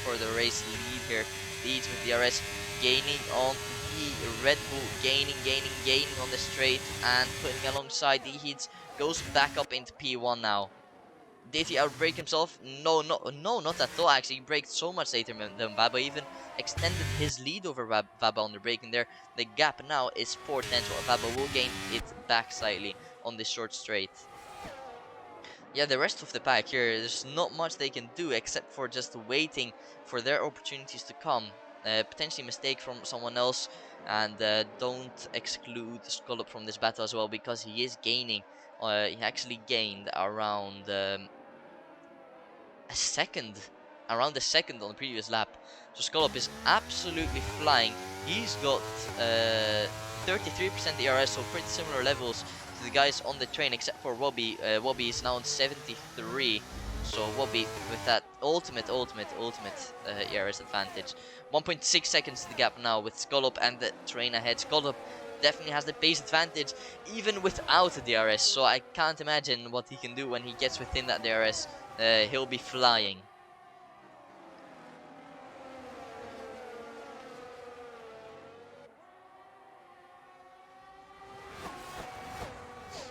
for the race lead here. Leads with DRS, gaining on the Red Bull, gaining on the straight, and putting alongside the Heats. Goes back up into P1 now. Did he outbrake himself? No, not at all. Actually, he braked so much later than Vaba. Even extended his lead over Vaba on the braking there. The gap now is 4 tenths. Vaba will gain it back slightly on this short straight. Yeah, the rest of the pack here, there's not much they can do except for just waiting for their opportunities to come. Potentially mistake from someone else, and don't exclude Skullop from this battle as well, because he is gaining. He actually gained around around a second on the previous lap. So Skullop is absolutely flying. He's got 33% ERS, so pretty similar levels to the guys on the train, except for Wobby. Wobby is now on 73. So Wobby with that ultimate ERS advantage. 1.6 seconds the gap now with Skullop and the train ahead. Skullop definitely has the pace advantage even without the DRS, so I can't imagine what he can do when he gets within that DRS. He'll be flying.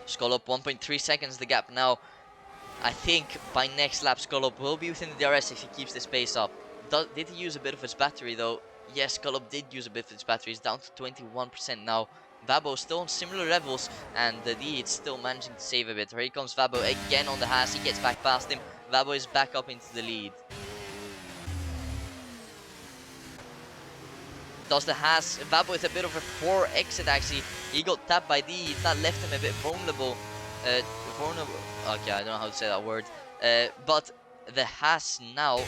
Skullop 1.3 seconds the gap now. I think by next lap Skullop will be within the DRS if he keeps this pace up. Did he use a bit of his battery though? Yes, Skullop did use a bit of his battery. He's down to 21% now. Vabo still on similar levels, and the lead still managing to save a bit. Here comes Vabo again on the Haas. He gets back past him. Vabo is back up into the lead. Does the Haas? Vabo with a bit of a poor exit actually. He got tapped by D. That left him a bit vulnerable. Okay, I don't know how to say that word. But the Haas now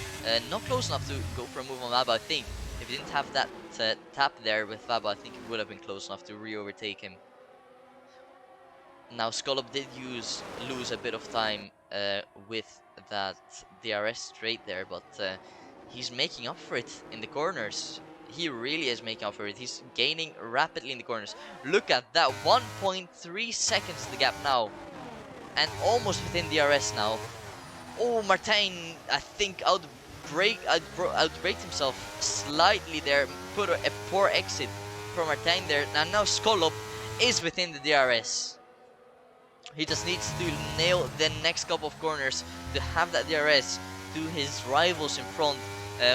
not close enough to go for a move on Vabo. I think if he didn't have that tap there with Vabo, I think it would have been close enough to re-overtake him. Now Skullop did lose a bit of time with that DRS straight there, but he's making up for it in the corners. He really is making up for it. He's gaining rapidly in the corners. Look at that, 1.3 seconds the gap now, and almost within DRS now. Oh, Martin, I think outbraked himself slightly there. Put a poor exit from Martin there. And now Skullop is within the DRS. He just needs to nail the next couple of corners to have that DRS to his rivals in front.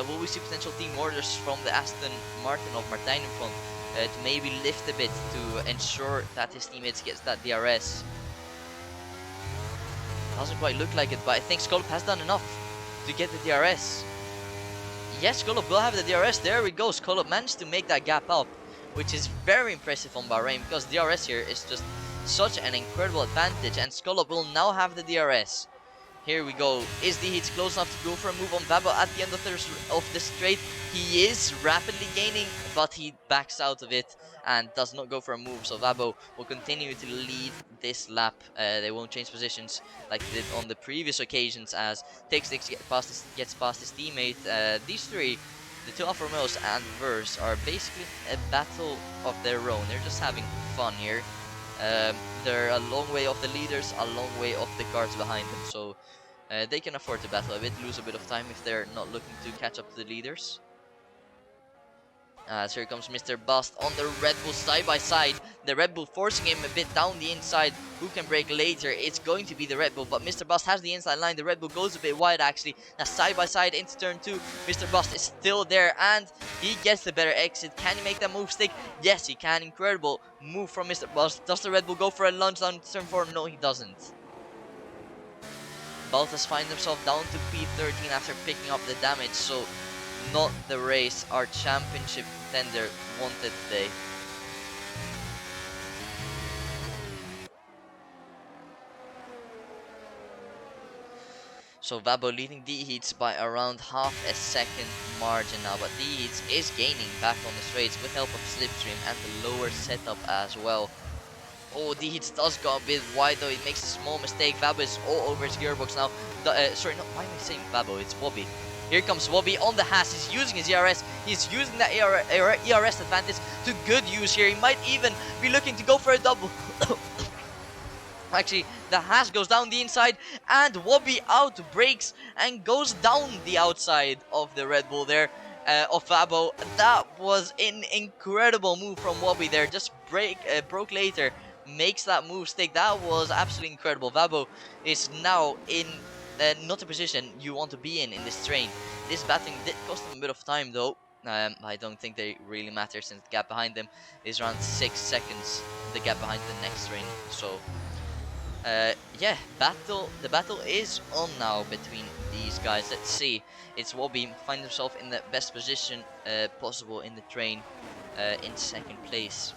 Will we see potential team orders from the Aston Martin of Martin in front to maybe lift a bit to ensure that his teammates gets that DRS? Doesn't quite look like it, but I think Skullop has done enough to get the DRS. Yes, Skullop will have the DRS. There we go. Skullop managed to make that gap up, which is very impressive on Bahrain, because DRS here is just such an incredible advantage, and Skullop will now have the DRS. Here we go. Is the Heats close enough to go for a move on Vabo at the end of the straight? He is rapidly gaining, but he backs out of it and does not go for a move. So Vabo will continue to lead this lap. They won't change positions like they did on the previous occasions, as Take6 gets past his teammate. These three, the two Alfa Romeos and Verse, are basically a battle of their own. They're just having fun here. They're a long way off the leaders, a long way off the cars behind them, so they can afford to battle a bit, lose a bit of time if they're not looking to catch up to the leaders. So here comes Mr. Bust on the Red Bull side by side. The Red Bull forcing him a bit down the inside. Who can break later? It's going to be the Red Bull, but Mr. Bust has the inside line. The Red Bull goes a bit wide actually. Now side by side into turn 2. Mr. Bust is still there and he gets the better exit. Can he make that move stick? Yes, he can. Incredible move from Mr. Bust. Does the Red Bull go for a lunge down to turn 4? No, he doesn't. Baltas finds himself down to P13 after picking up the damage, so not the race our championship contender wanted today. So Vabo leading D-Heats by around half a second margin now, but D-Heats is gaining back on the straights with help of Slipstream and the lower setup as well. Oh, D-Hits does go a bit wide though, he makes a small mistake. Vabo is all over his gearbox now. Sorry, no, why am I saying Vabo? It's Wobby. Here comes Wobby on the Haas, he's using his ERS, he's using that ERS advantage to good use here. He might even be looking to go for a double. Actually, the Haas goes down the inside, and Wobby out breaks and goes down the outside of the Red Bull there, of Vabo. That was an incredible move from Wobby there. Just broke later, makes that move stick. That was absolutely incredible. Vabo is now in not a position you want to be in this train. This batting did cost him a bit of time though. I don't think they really matter since the gap behind them is around 6 seconds. The gap behind the next train, so. Yeah, the battle is on now between these guys. Let's see. It's Wobby find himself in the best position possible in the train, in second place.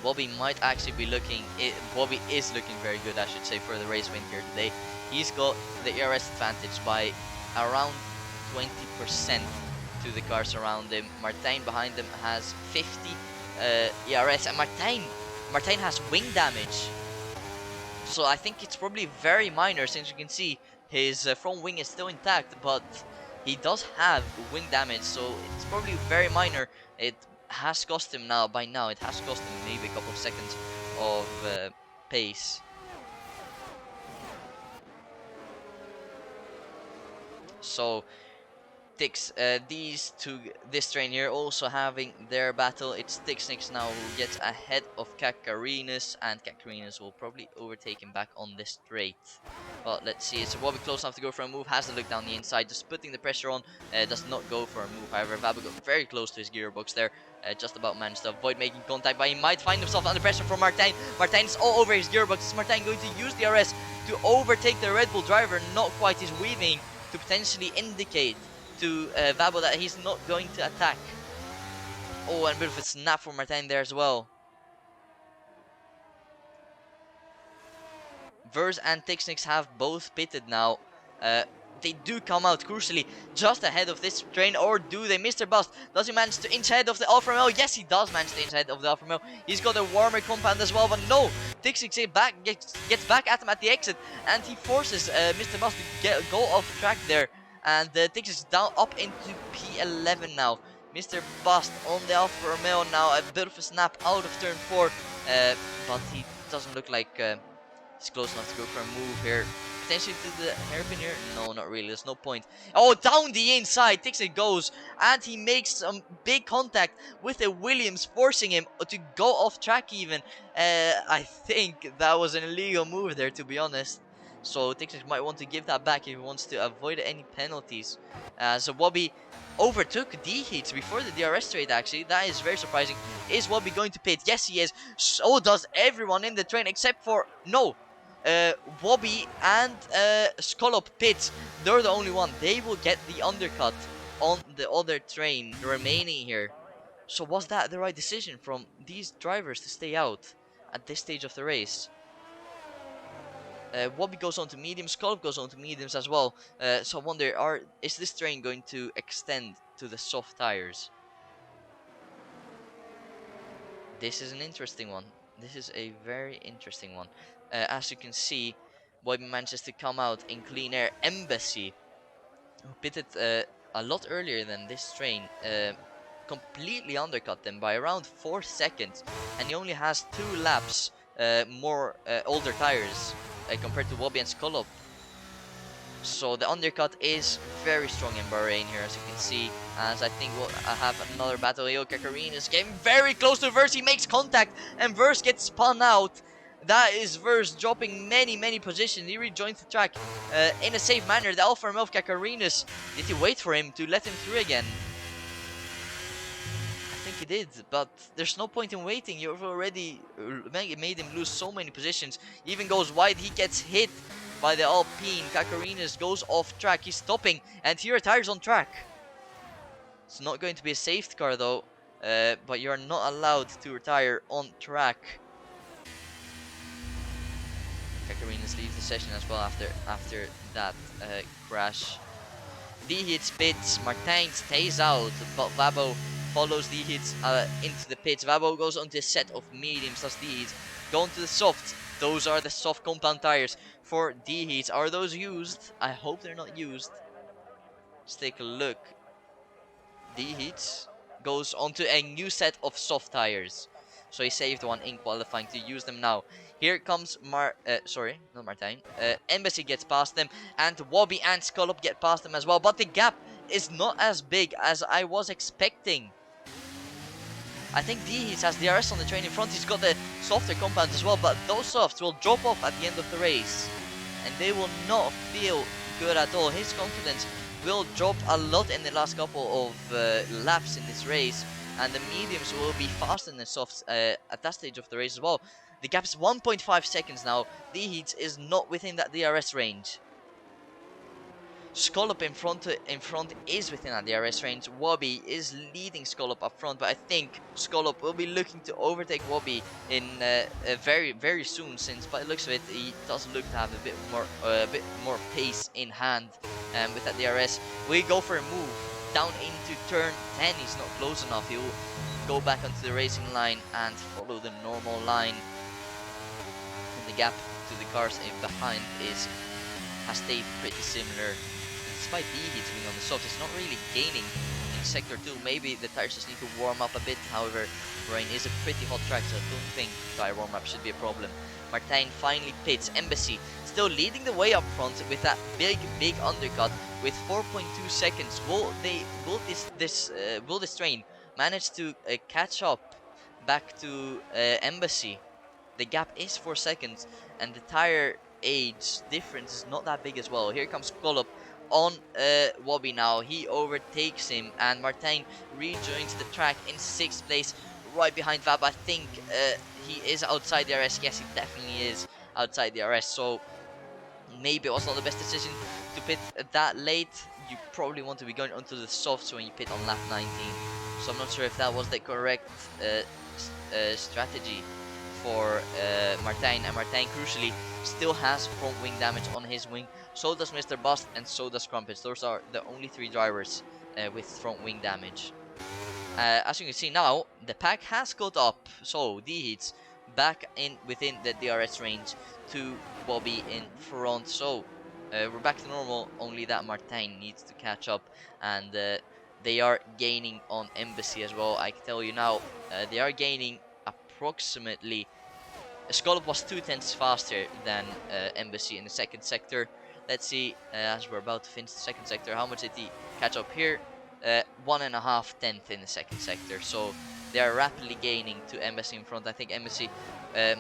Wobby might actually be looking, Wobby is looking very good, I should say, for the race win here today. He's got the ERS advantage by around 20% to the cars around him. Martijn behind him has 50 ERS, and Martijn has wing damage. So I think it's probably very minor, since you can see his front wing is still intact, but he does have wing damage, so it's probably very minor. It has cost him now, it has cost him maybe a couple of seconds of pace. So this train here also having their battle. It's Tixnix now who gets ahead of Kakarinus, and Kakarinus will probably overtake him back on the straight. But let's see, it's Wobby close enough to go for a move, has to look down the inside, just putting the pressure on, does not go for a move. However, Vabo got very close to his gearbox there, just about managed to avoid making contact, but he might find himself under pressure from Martijn. Martijn is all over his gearbox. Is Martijn going to use the RS to overtake the Red Bull driver? Not quite, he's weaving to potentially indicate to Vabo that he's not going to attack. Oh, and a bit of a snap for Martijn there as well. Verse and Tixnix have both pitted now. They do come out crucially just ahead of this train, or do they? Mr. Bust, does he manage to inch ahead of the Alfa Romeo? Yes, he does manage to inch ahead of the Alfa Romeo. He's got a warmer compound as well, but no, Tixnix gets back at him at the exit, and he forces Mr. Bust to go off track there. And Tixnix is down up into P11 now. Mr. Bust on the Alfa Romeo now, a bit of a snap out of turn 4, but he doesn't look like he's close enough to go for a move here. Potentially to the hairpin here? No, not really. There's no point. Oh, down the inside. Tixnix goes, and he makes some big contact with a Williams, forcing him to go off track even. I think that was an illegal move there, to be honest. So Tixnix might want to give that back if he wants to avoid any penalties. So Wobby overtook D-Heats before the DRS trade, actually. That is very surprising. Is Wobby going to pit? Yes, he is. So does everyone in the train, except for... No! Wobby and Skolop pits. They're the only one. They will get the undercut on the other train remaining here. So was that the right decision from these drivers to stay out at this stage of the race? Wobby goes on to mediums, Skolop goes on to mediums as well. So I wonder, is this train going to extend to the soft tires? This is an interesting one. This is a very interesting one. As you can see, Wobby manages to come out in clean air. Embassy, who pitted a lot earlier than this train, completely undercut them by around 4 seconds, and he only has 2 laps more older tires compared to Wobby and Skolop. So the undercut is very strong in Bahrain here, as you can see. As I think we'll have another battle. Kakarin is getting very close to Verse. He makes contact, and Verse gets spun out. That is Verse dropping many positions. He rejoins the track in a safe manner. The Alfa Romeo of Kakarinus. Did he wait for him to let him through again? I think he did, but there's no point in waiting. You've already made him lose so many positions. He even goes wide. He gets hit by the Alpine. Kakarinas goes off track. He's stopping, and he retires on track. It's not going to be a safety car though, but you're not allowed to retire on track. Kakarinas leaves the session as well after that crash. D-Hits pits, Martin stays out, but Vabo follows D-Hits into the pits. Vabo goes onto a set of mediums as D-Hits go into the softs. Those are the soft compound tires for D-Hits. Are those used? I hope they're not used. Let's take a look. D-Hits goes onto a new set of soft tires. So he saved one in qualifying to use them now. Here comes sorry, not Martin. Embassy gets past them, and Wobby and Scallop get past them as well. But the gap is not as big as I was expecting. I think D-Hits has DRS on the train in front. He's got the softer compounds as well, but those softs will drop off at the end of the race, and they will not feel good at all. His confidence will drop a lot in the last couple of laps in this race, and the mediums will be faster than the softs at that stage of the race as well. The gap is 1.5 seconds now. D-Hits is not within that DRS range. Scallop in front is within that DRS range. Wobby is leading Scallop up front, but I think Scallop will be looking to overtake Wobby in very soon, since by the looks of it he does look to have a bit more pace in hand. With that DRS, we go for a move down into turn 10. He's not close enough. He'll go back onto the racing line and follow the normal line. And the gap to the cars in behind has stayed pretty similar. Despite D-Hits being on the soft, it's not really gaining in Sector 2. Maybe the tires just need to warm up a bit. However, Bahrain is a pretty hot track, so I don't think tire warm up should be a problem. Martin finally pits. Embassy still leading the way up front with that big undercut with 4.2 seconds. Will this train manage to catch up back to Embassy? The gap is 4 seconds, and the tire age difference is not that big as well. Here comes Scallop on Wobby now. He overtakes him, and Martin rejoins the track in 6th place, right behind Vab. I think he is outside the RS. Yes, he definitely is outside the RS. So maybe it was not the best decision to pit that late. You probably want to be going onto the softs when you pit on lap 19. So I'm not sure if that was the correct strategy for Martin. And Martin, crucially, still has front wing damage on his wing. So does Mr. Bust, and so does Crumpets. Those are the only 3 drivers with front wing damage. As you can see now, the pack has caught up. So D-Hits back in within the DRS range to Bobby in front. So we're back to normal, only that Martin needs to catch up, and they are gaining on Embassy as well. I can tell you now, they are gaining approximately. Scallop was 2/10 faster than Embassy in the second sector. Let's see, as we're about to finish the second sector, how much did he catch up here? 1.5 tenths in the second sector. So they are rapidly gaining to Embassy in front. I think Embassy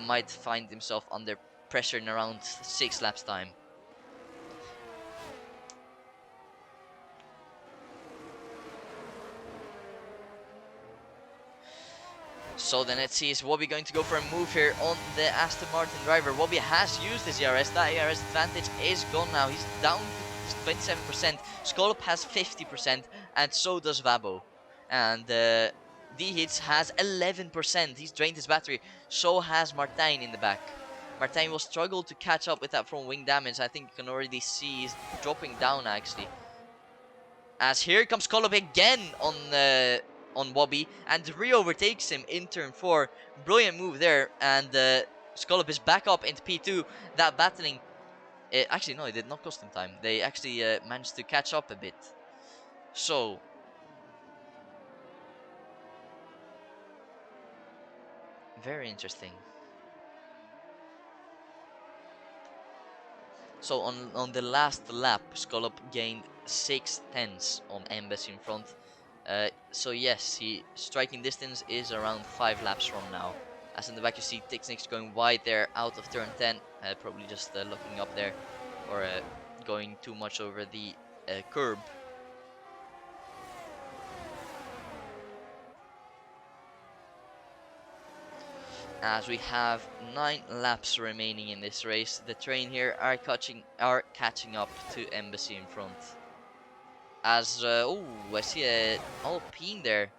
might find himself under pressure in around 6 laps time. So then let's see, is Wobby going to go for a move here on the Aston Martin driver? Wobby has used his ERS. That ERS advantage is gone now. He's down to 27%. Scallop has 50%, and so does Vabo. And D-Hits has 11%. He's drained his battery. So has Martin in the back. Martin will struggle to catch up with that front wing damage. I think you can already see he's dropping down actually. As here comes Scallop again on Wobby, and re-overtakes him in turn 4. Brilliant move there, and Scallop is back up into P2. That battling, actually no, it did not cost him time. They actually managed to catch up a bit. So very interesting. So on the last lap, Scallop gained 6/10 on Embassy in front. So yes, he striking distance is around 5 laps from now. As in the back you see Tixnix going wide there out of turn 10, probably just looking up there, or going too much over the curb. as we have 9 laps remaining in this race. The train here are catching up to Embassy in front. As oh, I see a Alpine there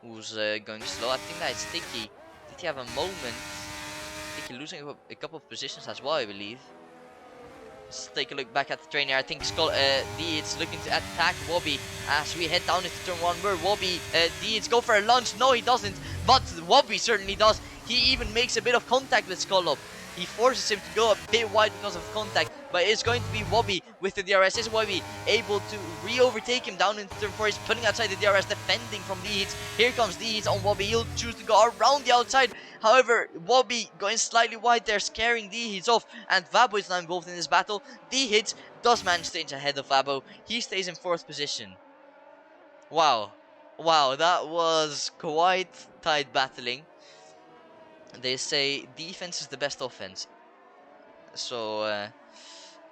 who's going slow. I think that's Sticky. Did he have a moment? Sticky losing a couple of positions as well, I believe. Let's take a look back at the train here. I think Deeds looking to attack Wobby as we head down into turn 1 where Wobby, Deeds go for a lunge. No, he doesn't, but Wobby certainly does. He even makes a bit of contact with Skull. He forces him to go a bit wide because of contact, but it's going to be Wobby with the DRS. Is Wobby able to re-overtake him down into turn 4? He's putting outside the DRS, defending from Deeds. Here comes Deeds on Wobby. He'll choose to go around the outside. However, Wobby going slightly wide there, scaring D-Hits off, and Vabo is now involved in this battle. D-Hits does manage to inch ahead of Vabo. He stays in 4th position. Wow, that was quite tight battling. They say defense is the best offense. So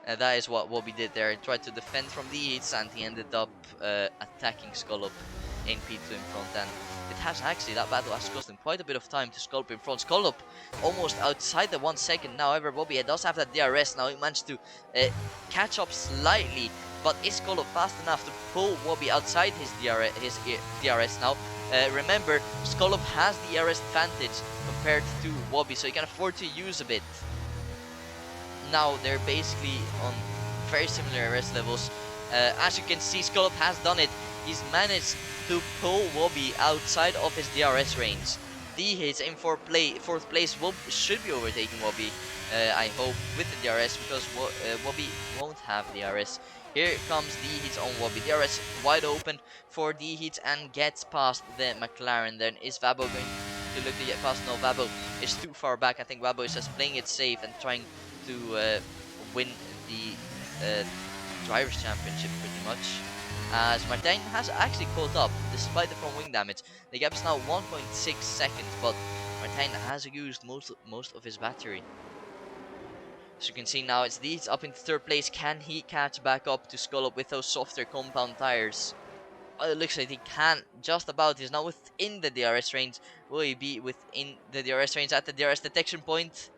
that is what Wobby did there. He tried to defend from the hits and he ended up attacking Skull in P2 in front. And it has actually, that battle has cost him quite a bit of time to Skull in front. Skull almost outside the 1 second now. However, Wobby does have that DRS now. He managed to catch up slightly. But is Skull fast enough to pull Wobby outside his DRS now? Remember, Skull has the DRS advantage compared to Wobby, so he can afford to use a bit. Now they're basically on very similar RS levels. As you can see, Skull has done it. He's managed to pull Wobby outside of his DRS range. D-Hits in 4th place. Should be overtaking Wobby, I hope, with the DRS, because Wobby won't have DRS. Here comes D-Hits on Wobby. DRS wide open for D-Hits and gets past the McLaren. Then is Vabo going to look to get past? No, Vabo is too far back. I think Vabo is just playing it safe and trying to win the Drivers' Championship pretty much. As Martin has actually caught up despite the front wing damage. The gap is now 1.6 seconds, but Martin has used most of his battery. As you can see now, it's Deeds up into 3rd place. Can he catch back up to Skull with those softer compound tires? Well, it looks like he can just about. He's now within the DRS range. Will he be within the DRS range at the DRS detection point?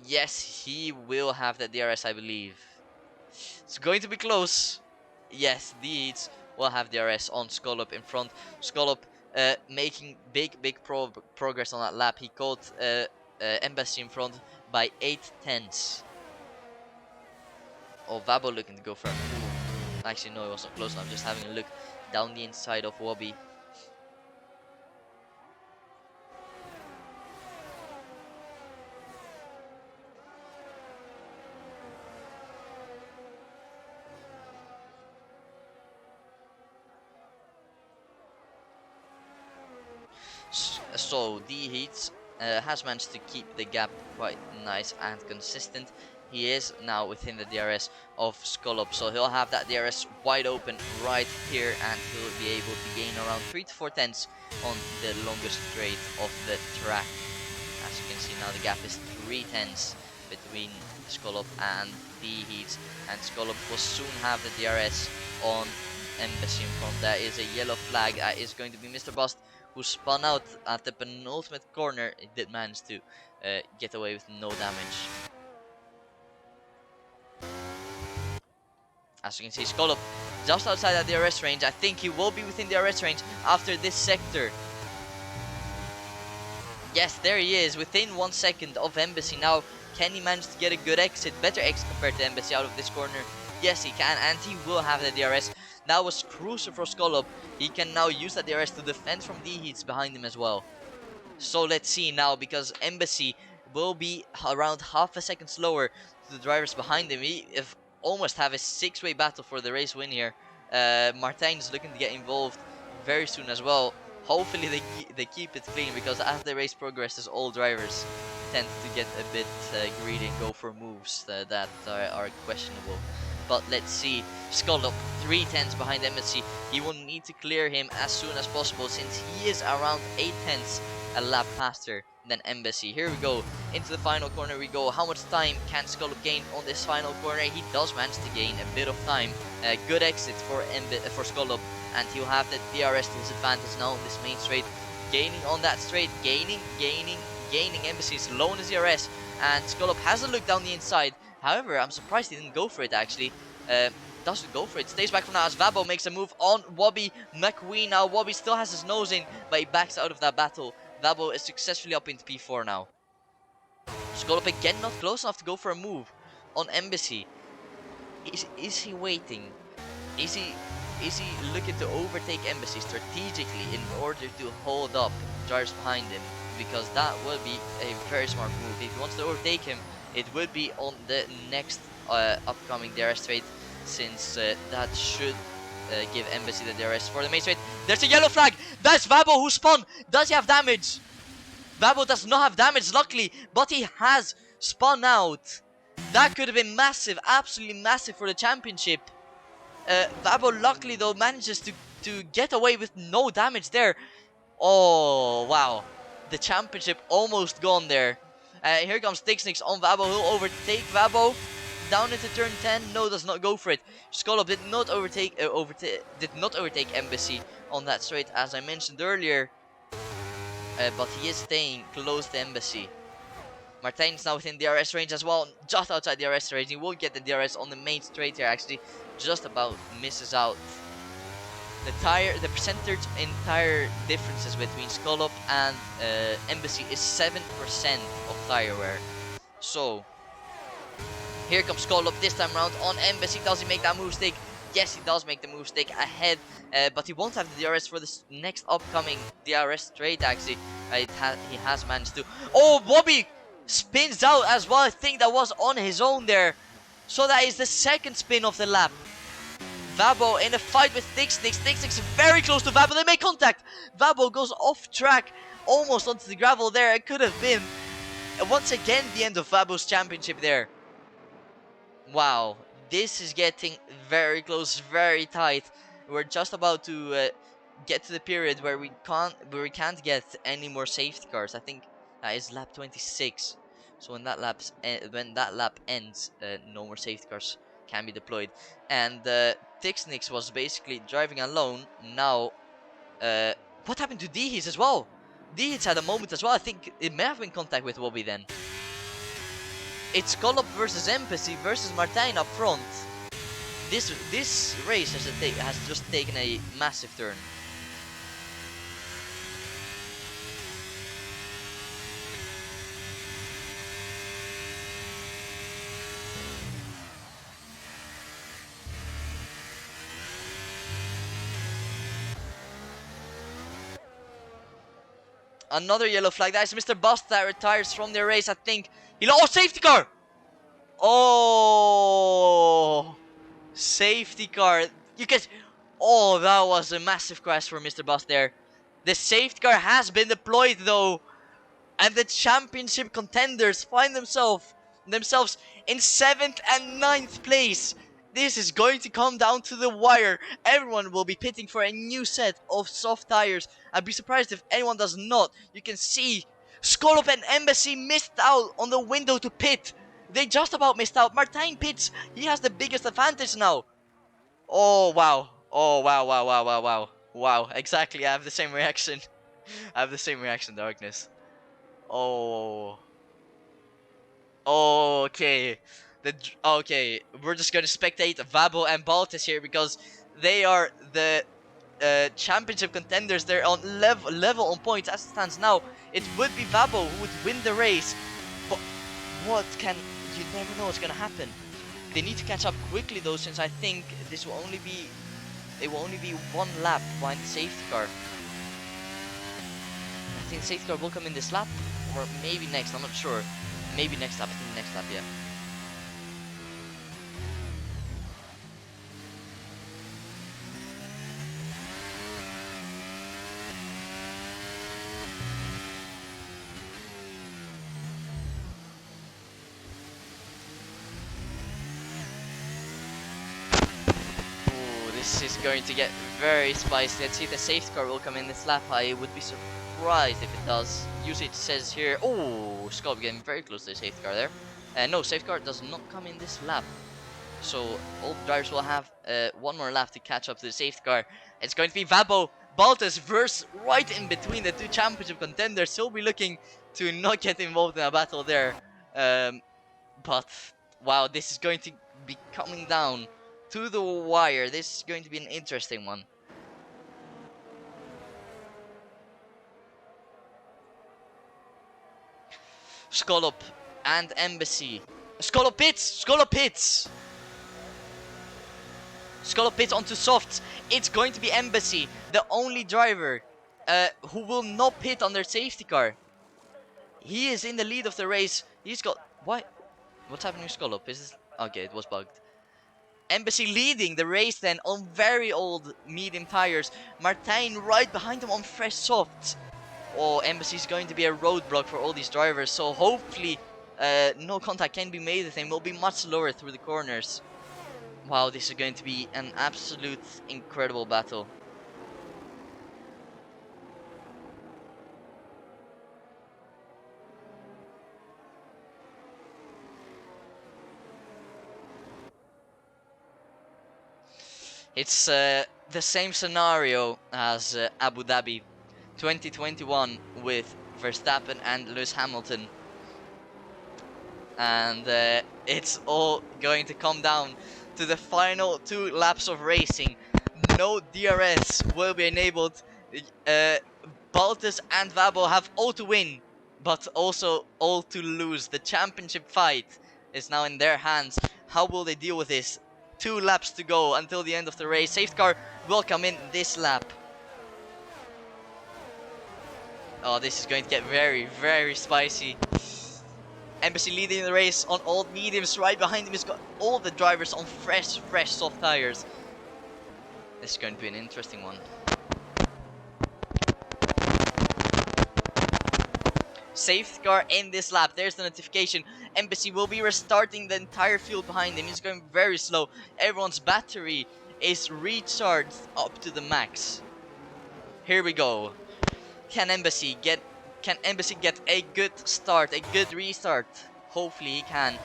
Yes, he will have the DRS, I believe. It's going to be close. Yes, Deeds will have DRS on Skull in front. Skull making big progress on that lap. He caught Embassy in front by 8/10. Oh, Vabo looking to go for a move. Actually, no, it wasn't close enough. Just having a look down the inside of Wobby. So D-Hits has managed to keep the gap quite nice and consistent. He is now within the DRS of Skull, so he'll have that DRS wide open right here, and he'll be able to gain around 3 to 4 tenths on the longest straight of the track. As you can see now, the gap is 3 tenths between Skull and D-Hits, and Skull will soon have the DRS on Embassy in front. There is a yellow flag. That is going to be Mr. Bust, who spun out at the penultimate corner. He did manage to get away with no damage. As you can see, Skull just outside that DRS range. I think he will be within the DRS range after this sector. Yes, there he is, within 1 second of Embassy. Now, can he manage to get a good exit, better exit compared to Embassy out of this corner? Yes, he can, and he will have the DRS. That was crucial for Skull. He can now use that DRS to defend from D-Hits behind him as well. So let's see now, because Embassy will be around half a second slower to the drivers behind him. He almost have a 6-way battle for the race win here. Martin is looking to get involved very soon as well. Hopefully they keep it clean, because as the race progresses, all drivers tend to get a bit greedy and go for moves that are questionable. But let's see, Skull 3 tenths behind Embassy. He will need to clear him as soon as possible, since he is around 8 tenths a lap faster than Embassy. Here we go, into the final corner we go. How much time can Skull gain on this final corner? He does manage to gain a bit of time. Good exit for Skull, and he'll have the DRS to his advantage now on this main straight. gaining on that straight, gaining. Embassy is low on his DRS, and Skull has a look down the inside. However, I'm surprised he didn't go for it actually. Doesn't go for it. Stays back for now as Vabo makes a move on Wobby McQueen. Now Wobby still has his nose in, but he backs out of that battle. Vabo is successfully up into P4 now. Skull again not close enough to go for a move on Embassy. Is he waiting? Is he looking to overtake Embassy strategically in order to hold up drivers behind him? Because that would be a very smart move. If he wants to overtake him, it would be on the next upcoming DRS straight, since that should give Embassy the DRS for the main straight. There's a yellow flag. That's Vabo who spun. Does he have damage? Vabo does not have damage, luckily, but he has spun out. That could have been massive, absolutely massive for the championship. Vabo luckily though manages to get away with no damage there. Oh wow, the championship almost gone there. Here comes Tixnix on Vabo. He'll overtake Vabo down into turn 10. No, does not go for it. Skull did not overtake Embassy on that straight, as I mentioned earlier. But he is staying close to Embassy. Martijn's now within DRS range as well, just outside DRS range. He will get the DRS on the main straight here, actually. Just about misses out. The percentage in tire differences between Skull and Embassy is 7% of tire wear. So, here comes Skull this time around on Embassy. Does he make that move stick? Yes, he does make the move stick ahead, but he won't have the DRS for this next upcoming DRS straight, actually. He has managed to. Oh, Bobby spins out as well. I think that was on his own there. So that is the second spin of the lap. Vabo in a fight with Tixnix. Tixnix very close to Vabo. They make contact. Vabo goes off track, almost onto the gravel there. It could have been, once again, the end of Vabo's championship there. Wow, this is getting very close, very tight. We're just about to get to the period where we can't get any more safety cars. I think that is lap 26. So when that lap ends, no more safety cars can be deployed. And Tixnix was basically driving alone. Now, what happened to Dihis as well? Dihis had a moment as well. I think it may have been contact with Wobby then. It's Skull versus Embassy versus Martijn up front. This race has just taken a massive turn. Another yellow flag. That is Mr. Bust that retires from the race. I think oh, safety car! Oh, safety car. You can. Oh, that was a massive crash for Mr. Bust there. The safety car has been deployed though, and the championship contenders find themselves in 7th and 9th place. This is going to come down to the wire. Everyone will be pitting for a new set of soft tires. I'd be surprised if anyone does not. You can see Skull and Embassy missed out on the window to pit. They just about missed out. Martijn pits. He has the biggest advantage now. Oh, wow. Oh, wow, wow, wow, wow, wow. Wow, exactly. I have the same reaction. I have the same reaction, Darkness. Oh. Okay. Okay, we're just gonna spectate Vabo and Baltis here because they are the championship contenders. They're on level on points as it stands now. It would be Vabo who would win the race, but you never know what's gonna happen. They need to catch up quickly though, since I think it will only be one lap behind the safety car. I think the safety car will come in this lap, or maybe next. I'm not sure. Maybe next lap. I think next lap, yeah. This is going to get very spicy. Let's see if the safety car will come in this lap. I would be surprised if it does. Usually it says here, oh, Skull getting very close to the safety car there. No, safety car does not come in this lap. So all drivers will have one more lap to catch up to the safety car. It's going to be Vabo Baltas verse right in between the two championship contenders. He'll be looking to not get involved in a battle there. But wow, this is going to be coming down to the wire. This is going to be an interesting one. Scallop and Embassy. Scallop hits! Scallop hits! Scallop hits onto softs. It's going to be Embassy, the only driver who will not pit on their safety car. He is in the lead of the race. He's got... Why? What's happening with Scallop? Is this... Okay, it was bugged. Embassy leading the race then on very old medium tires. Martijn right behind him on fresh softs. Oh, Embassy is going to be a roadblock for all these drivers. So hopefully no contact can be made with him. Will be much slower through the corners. Wow, this is going to be an absolute incredible battle. It's the same scenario as Abu Dhabi 2021 with Verstappen and Lewis Hamilton. And it's all going to come down to the final 2 laps of racing. No DRS will be enabled. Baltas and Vabo have all to win, but also all to lose. The championship fight is now in their hands. How will they deal with this? 2 laps to go until the end of the race. Safety car will come in this lap. Oh, this is going to get very, very spicy. Embassy leading the race on old mediums. Right behind him, he's got all the drivers on fresh soft tires. This is going to be an interesting one. Safety car in this lap. There's the notification. Embassy will be restarting the entire field behind him. He's going very slow. Everyone's battery is recharged up to the max. Here we go. Can Embassy get a good start, a good restart? Hopefully he can.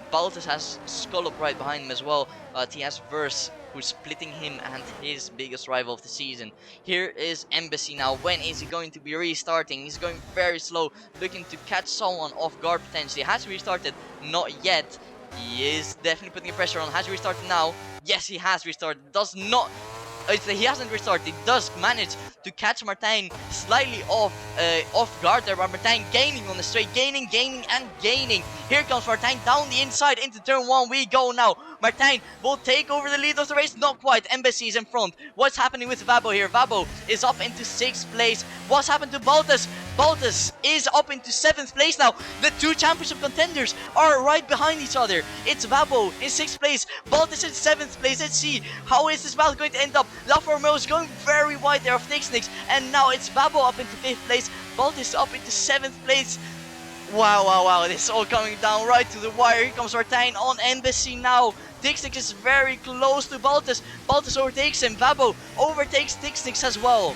Baltas has Scallop right behind him as well. He has Verse, who's splitting him and his biggest rival of the season. Here is Embassy now. When is he going to be restarting? He's going very slow, looking to catch someone off guard potentially. Has he restarted? Not yet. He is definitely putting pressure on. Has he restarted now? Yes, he has restarted. Does not... he hasn't restarted. He does manage to catch Martijn slightly off guard there, but Martijn gaining on the straight, gaining and gaining. Here comes Martijn down the inside into turn 1. We go now. Martijn will take over the lead of the race. Not quite. Embassy is in front. What's happening with Vabo here? Vabo is up into 6th place. What's happened to Baltas? Baltas is up into 7th place now. The 2 championship contenders are right behind each other. It's Vabo in 6th place. Baltas in 7th place. Let's see. How is this battle going to end up? Alfa Romeo is going very wide there of Tixnix. And now it's Vabo up into 5th place. Baltas up into 7th place. Wow. This is all coming down right to the wire. Here comes Martijn on Embassy now. Tixnix is very close to Baltas. Baltas overtakes him. Vabo overtakes Tixnix as well.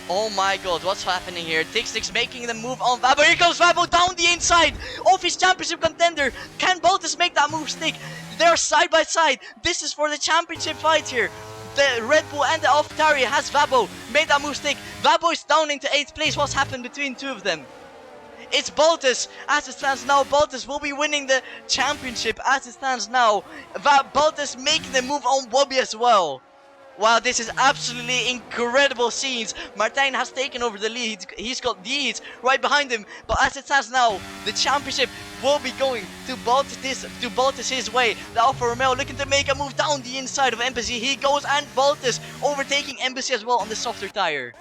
Oh my god, what's happening here? Tixnix making the move on Vabo. Here comes Vabo down the inside of his championship contender. Can Baltas make that move stick? They're side by side. This is for the championship fight here. The Red Bull and the AlphaTauri has Vabo made that move stick. Vabo is down into 8th place. What's happened between 2 of them? It's Baltas. As it stands now, Baltas will be winning the championship. As it stands now, Baltas making the move on Bobby as well. Wow, this is absolutely incredible scenes. Martijn has taken over the lead. He's got the heat right behind him. But as it stands now, the championship will be going to Baltas his way. The Alfa Romeo looking to make a move down the inside of Embassy. He goes, and Baltas overtaking Embassy as well on the softer tire.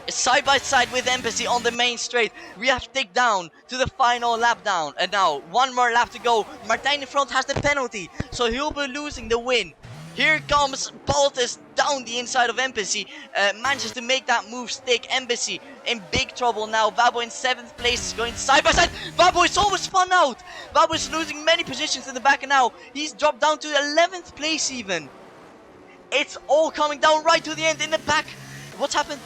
Side by side with Embassy on the main straight. We have ticked down to the final lap down. And now, 1 more lap to go. Martijn in front has the penalty, so he'll be losing the win. Here comes Baltas down the inside of Embassy. Manages to make that move stick. Embassy in big trouble now. Vabo in 7th place, going side by side. Vabo is almost spun out. Vabo is losing many positions in the back, and now he's dropped down to 11th place even. It's all coming down right to the end. In the back, what's happened?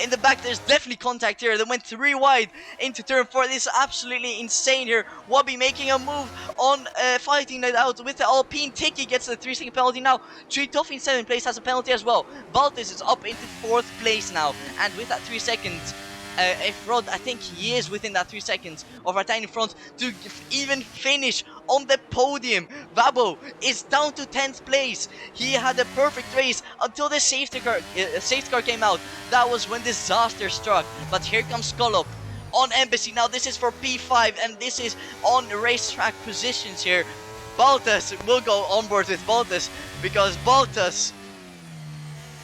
In the back, there's definitely contact here. They went 3 wide into turn 4. This is absolutely insane here. Wobby making a move on Fighting Night Out with the Alpine. Tiki gets the 3-second penalty now. Tritoff in 7th place has a penalty as well. Baltus is up into 4th place now, and with that 3 seconds, if Rod, I think he is within that 3 seconds of Artine in front to even finish on the podium. Vabo is down to 10th place. He had a perfect race until the safety car came out. That was when disaster struck. But here comes Skolop on Embassy. Now this is for P5, and this is on racetrack positions here. Baltus will go on board with Baltus, because Baltus,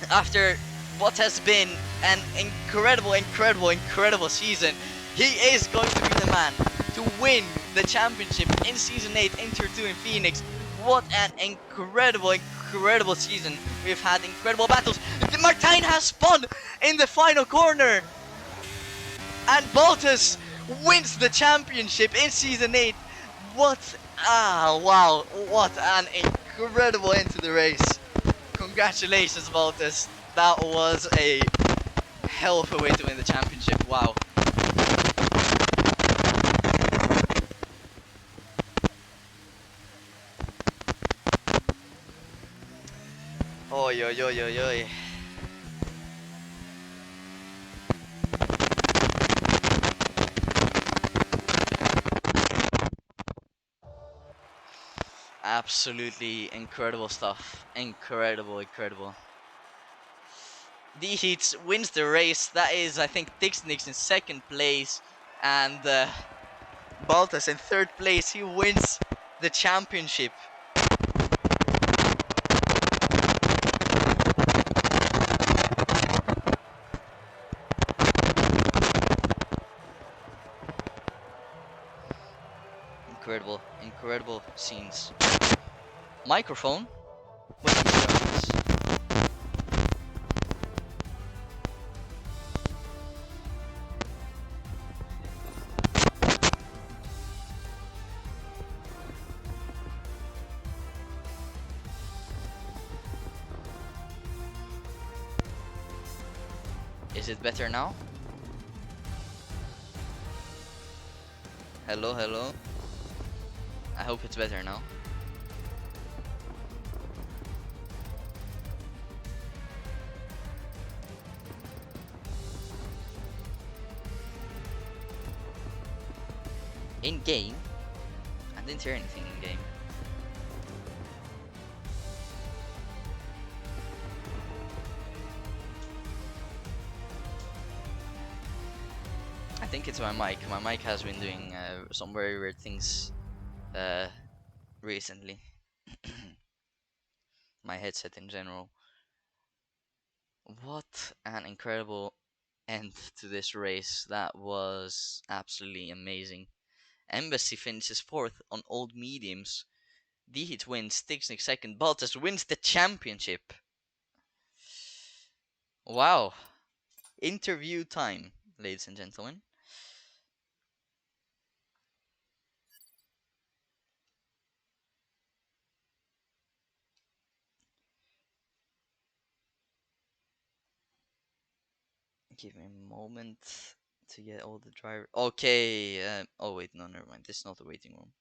after what has been an incredible season, he is going to be the man to win the championship in Season 8 in Tier 2 in Phoenix. What an incredible season. We've had incredible battles. Martijn has spun in the final corner, and Baltus wins the championship in Season 8. Wow, what an incredible end to the race. Congratulations, Baltus. That was a hell of a way to win the championship. Wow. Oi, oi, oi, oi, oi. Absolutely incredible stuff. Incredible. D-Heats wins the race. That is, I think, Dixnix in 2nd place, and Baltus in 3rd place. He wins the championship. Incredible scenes. Microphone. When you join us. Is it better now? Hello. I hope it's better now. In game? I didn't hear anything in game. I think it's my mic. My mic has been doing some very weird things recently. My headset in general. What an incredible end to this race. That was absolutely amazing. Embassy finishes 4th on old mediums. D-Hit wins, Stixnik 2nd, Baltus wins the championship. Wow. Interview time, ladies and gentlemen. Give me a moment to get all the driver. Okay. Oh wait, no, never mind. This is not the waiting room.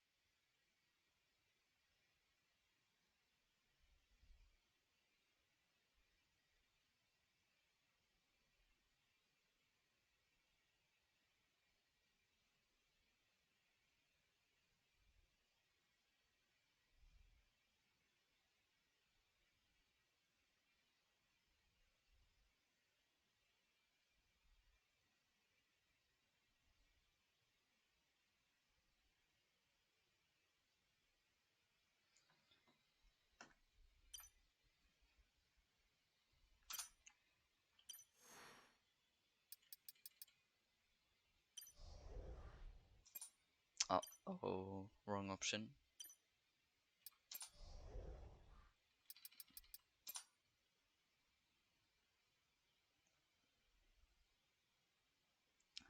Oh, wrong option.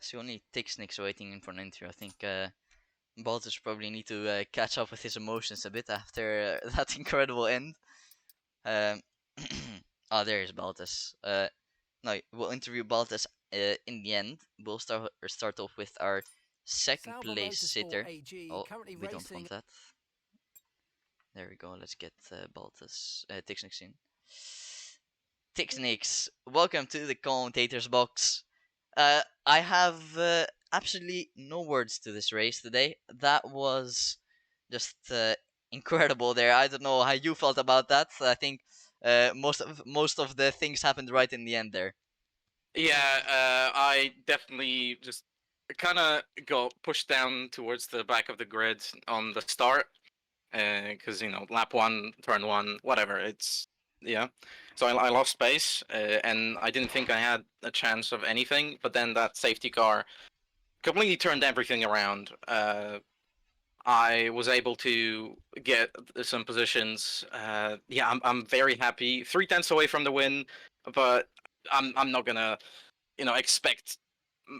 So only Tixnik's waiting in for an interview. I think Baltus probably need to catch up with his emotions a bit after that incredible end. Oh, there is Baltus. No, we'll interview Baltus in the end. We'll start off with our second Sauber place Motorsport sitter. AG Oh, currently we don't racing. want that. There we go. Let's get Baltas Tixnix in. Tixnix, welcome to the commentators box. I have absolutely no words to this race today. That was just incredible. There, I don't know how you felt about that. I think most of the things happened right in the end there. Yeah, I definitely just kind of got pushed down towards the back of the grid on the start, because lap one, turn one, whatever. It's yeah. So I lost space, and I didn't think I had a chance of anything. But then that safety car completely turned everything around. I was able to get some positions. Yeah, I'm very happy. 3/10 away from the win, but I'm not gonna expect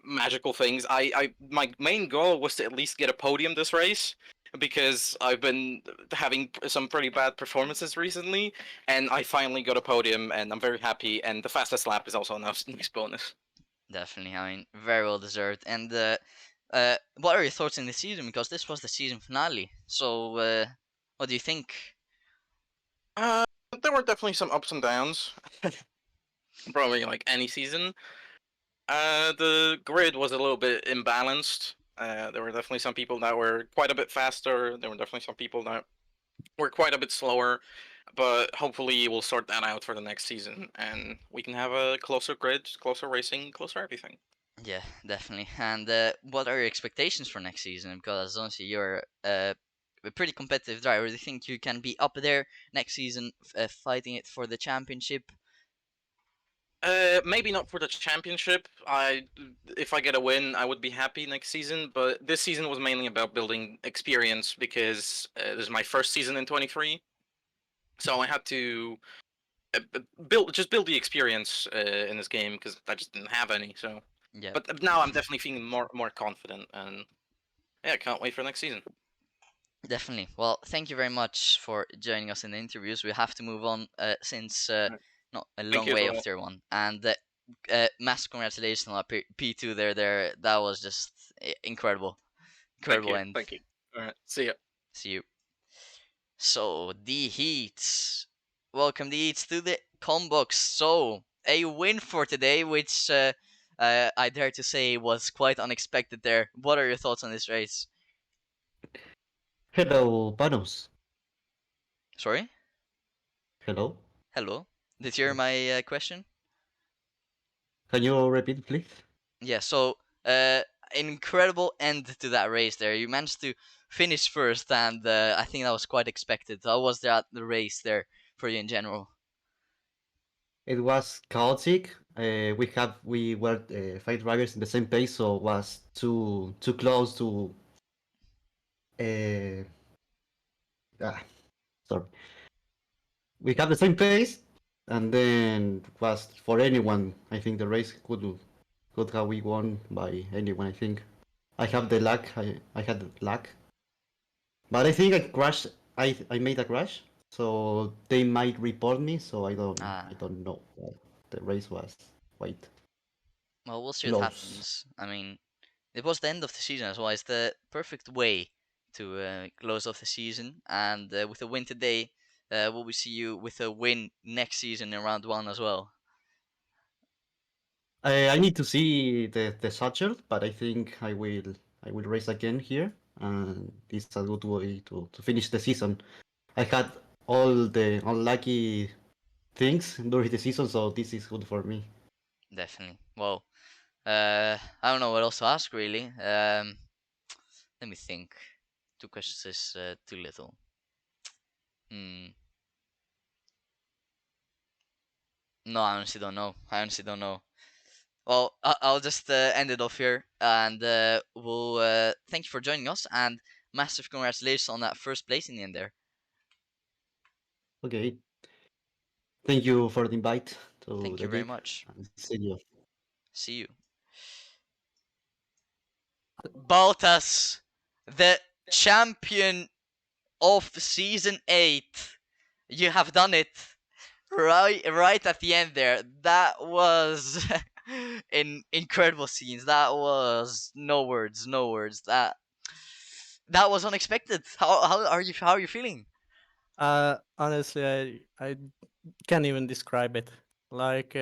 magical things. I my main goal was to at least get a podium this race because I've been having some pretty bad performances recently, and I finally got a podium, and I'm very happy. And the fastest lap is also a nice bonus. Definitely, I mean, very well deserved. And what are your thoughts in the season? Because this was the season finale. So, what do you think? Uh, there were definitely some ups and downs, probably like any season. The grid was a little bit imbalanced. There were definitely some people that were quite a bit faster. There were definitely some people that were quite a bit slower. But hopefully we'll sort that out for the next season, and we can have a closer grid, closer racing, closer everything. Yeah, definitely. And what are your expectations for next season? Because honestly, you're a pretty competitive driver. Do you think you can be up there next season, fighting it for the championship? Maybe not for the championship. If I get a win, I would be happy next season. But this season was mainly about building experience because this is my first season in 23, so I had to build the experience in this game because I just didn't have any. So, Yeah, but now I'm definitely feeling more confident, and yeah, I can't wait for next season. definitely. Well, thank you very much for joining us in the interviews. We have to move on since not a Thank long you as way well. after one. And massive congratulations on P2 there. There, that was just incredible, Thank incredible you. end. Thank you. All right. See ya. See you. So the Heats, welcome the Heats to the combox. So a win for today, which I dare to say was quite unexpected. There. What are your thoughts on this race? Hello, Panos. Sorry. Hello. Hello. Did you hear my question? Can you repeat, please? Yeah. So an incredible end to that race. There, you managed to finish first, and I think that was quite expected. How was that the race there for you in general? It was chaotic. We were five drivers in the same pace, so it was too close to. Uh, ah, sorry. We have the same pace, and then was for anyone. I think the race could have we won by anyone. I think I have the luck. I had the luck, but I think I crashed. I made a crash, so they might report me. So I Ah. don't know. The race was quite Well, we'll see what close. happens. I mean, it was the end of the season as well. It's the perfect way to close off the season. And with a win today, will we see you with a win next season in round one as well? I need to see the satchel, but I think I will race again here, and it's a good way to finish the season. I had all the unlucky things during the season, so this is good for me. Definitely. Well, I don't know what else to ask really. Let me think. Two questions is too little. Hmm. No, I honestly don't know. I honestly don't know. Well, I'll just end it off here, and we'll thank you for joining us, and massive congratulations on that first place in the end there. Okay, thank you for the invite to Thank the you very gig, much. and see you. See you. Baltas, the champion of season 8. You have done it. Right at the end there. That was in incredible scenes. That was no words, no words. That was unexpected. How are you feeling? Honestly, I can't even describe it. Like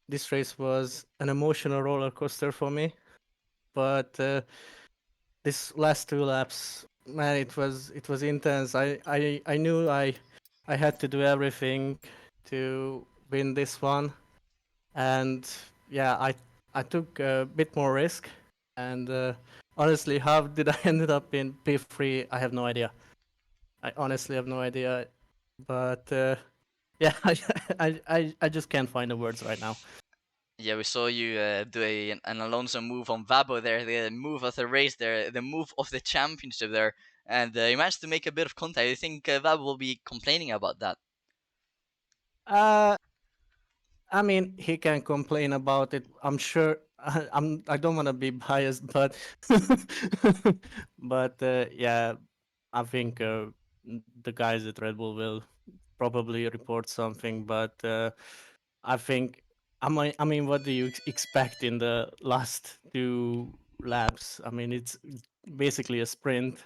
this race was an emotional roller coaster for me, but this last two laps, man, it was intense. I knew I had to do everything to win this one, and yeah, I took a bit more risk, and honestly, how did I ended up in P3? I have no idea. I honestly have no idea, but yeah, I just can't find the words right now. Yeah, we saw you do an Alonso move on Vabo there, the move of the race there, the move of the championship there, and you managed to make a bit of contact. I think Vabo will be complaining about that. Uh, I mean, he can complain about it. I'm sure. I don't want to be biased, but but yeah, I think the guys at Red Bull will probably report something. But I think I mean, what do you expect in the last two laps? I mean, it's basically a sprint,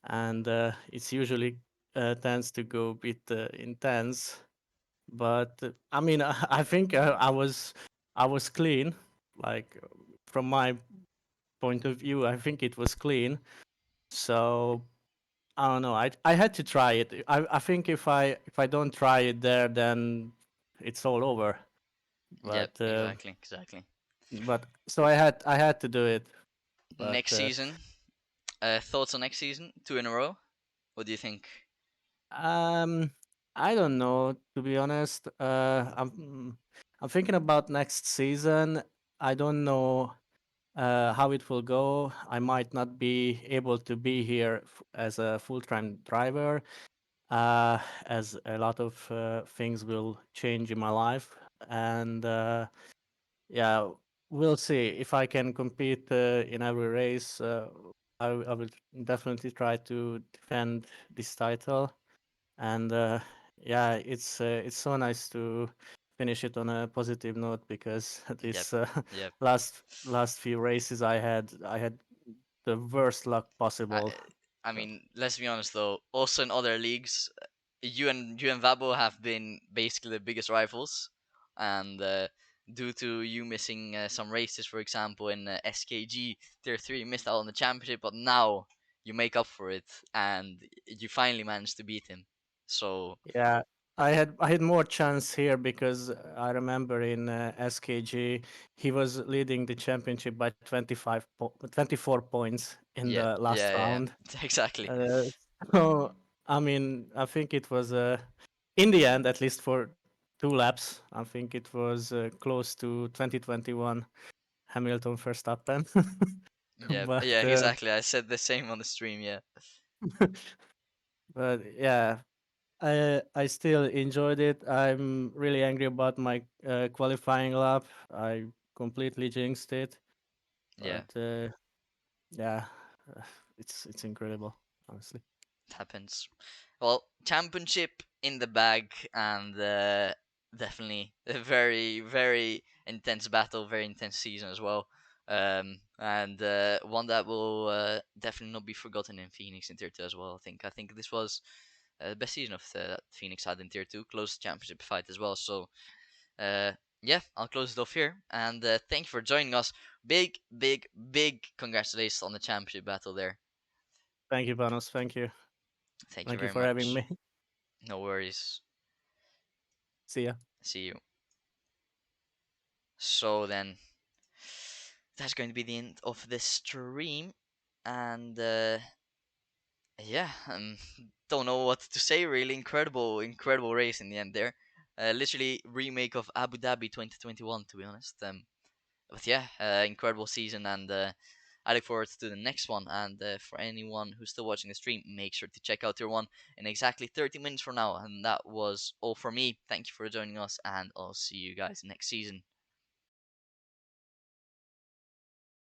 and it's usually tends to go a bit intense. But I mean, I think I was clean. Like from my point of view, I think it was clean. So I don't know. I had to try it. I think if I don't try it there, then it's all over. Yep, But exactly. so I had to do it. But Next season, thoughts on next season? 2 in a row. What do you think? um, I don't know, to be honest. I'm thinking about next season. I don't know how it will go. I might not be able to be here as a full-time driver, as a lot of things will change in my life, and yeah, we'll see if I can compete in every race. I will definitely try to defend this title, and yeah, it's so nice to finish it on a positive note because Yep, this yep. last few races I had the worst luck I, possible. I So, mean, let's be honest though. Also in other leagues, you and Vabo have been basically the biggest rivals, and due to you missing some races, for example, in SKG Tier 3, you missed out on the championship, but now you make up for it, and you finally managed to beat him. So yeah, I had more chance here because I remember in SKG he was leading the championship by 24 points in yeah, the last yeah, yeah, round. exactly. Uh, so I mean, I think it was in the end, at least for two laps, I think it was close to 2021 Hamilton Verstappen. Yeah, but yeah, exactly. I said the same on the stream. Yeah, but yeah, I still enjoyed it. I'm really angry about my qualifying lap. I completely jinxed it, yeah. but yeah, uh, it's incredible, honestly. It happens. Well, championship in the bag, and definitely a very, very intense battle, very intense season as well. And one that will definitely not be forgotten in Phoenix in Tier 2 as well. I think this was the best season of that Phoenix had in Tier 2, close championship fight as well. So uh, yeah, I'll close it off here. And thank you for joining us. Big, big, big congratulations on the championship battle there. Thank you, Panos. Thank you. Thank you Thank you very for having much. me. No worries. See ya. See you. So then, that's going to be the end of the stream. And yeah, don't know what to say really. Incredible, incredible race in the end there. Literally remake of Abu Dhabi 2021, to be honest. But yeah, incredible season, and I look forward to the next one. And for anyone who's still watching the stream, make sure to check out Tier 1 in exactly 30 minutes from now. And that was all for me. Thank you for joining us, and I'll see you guys next season.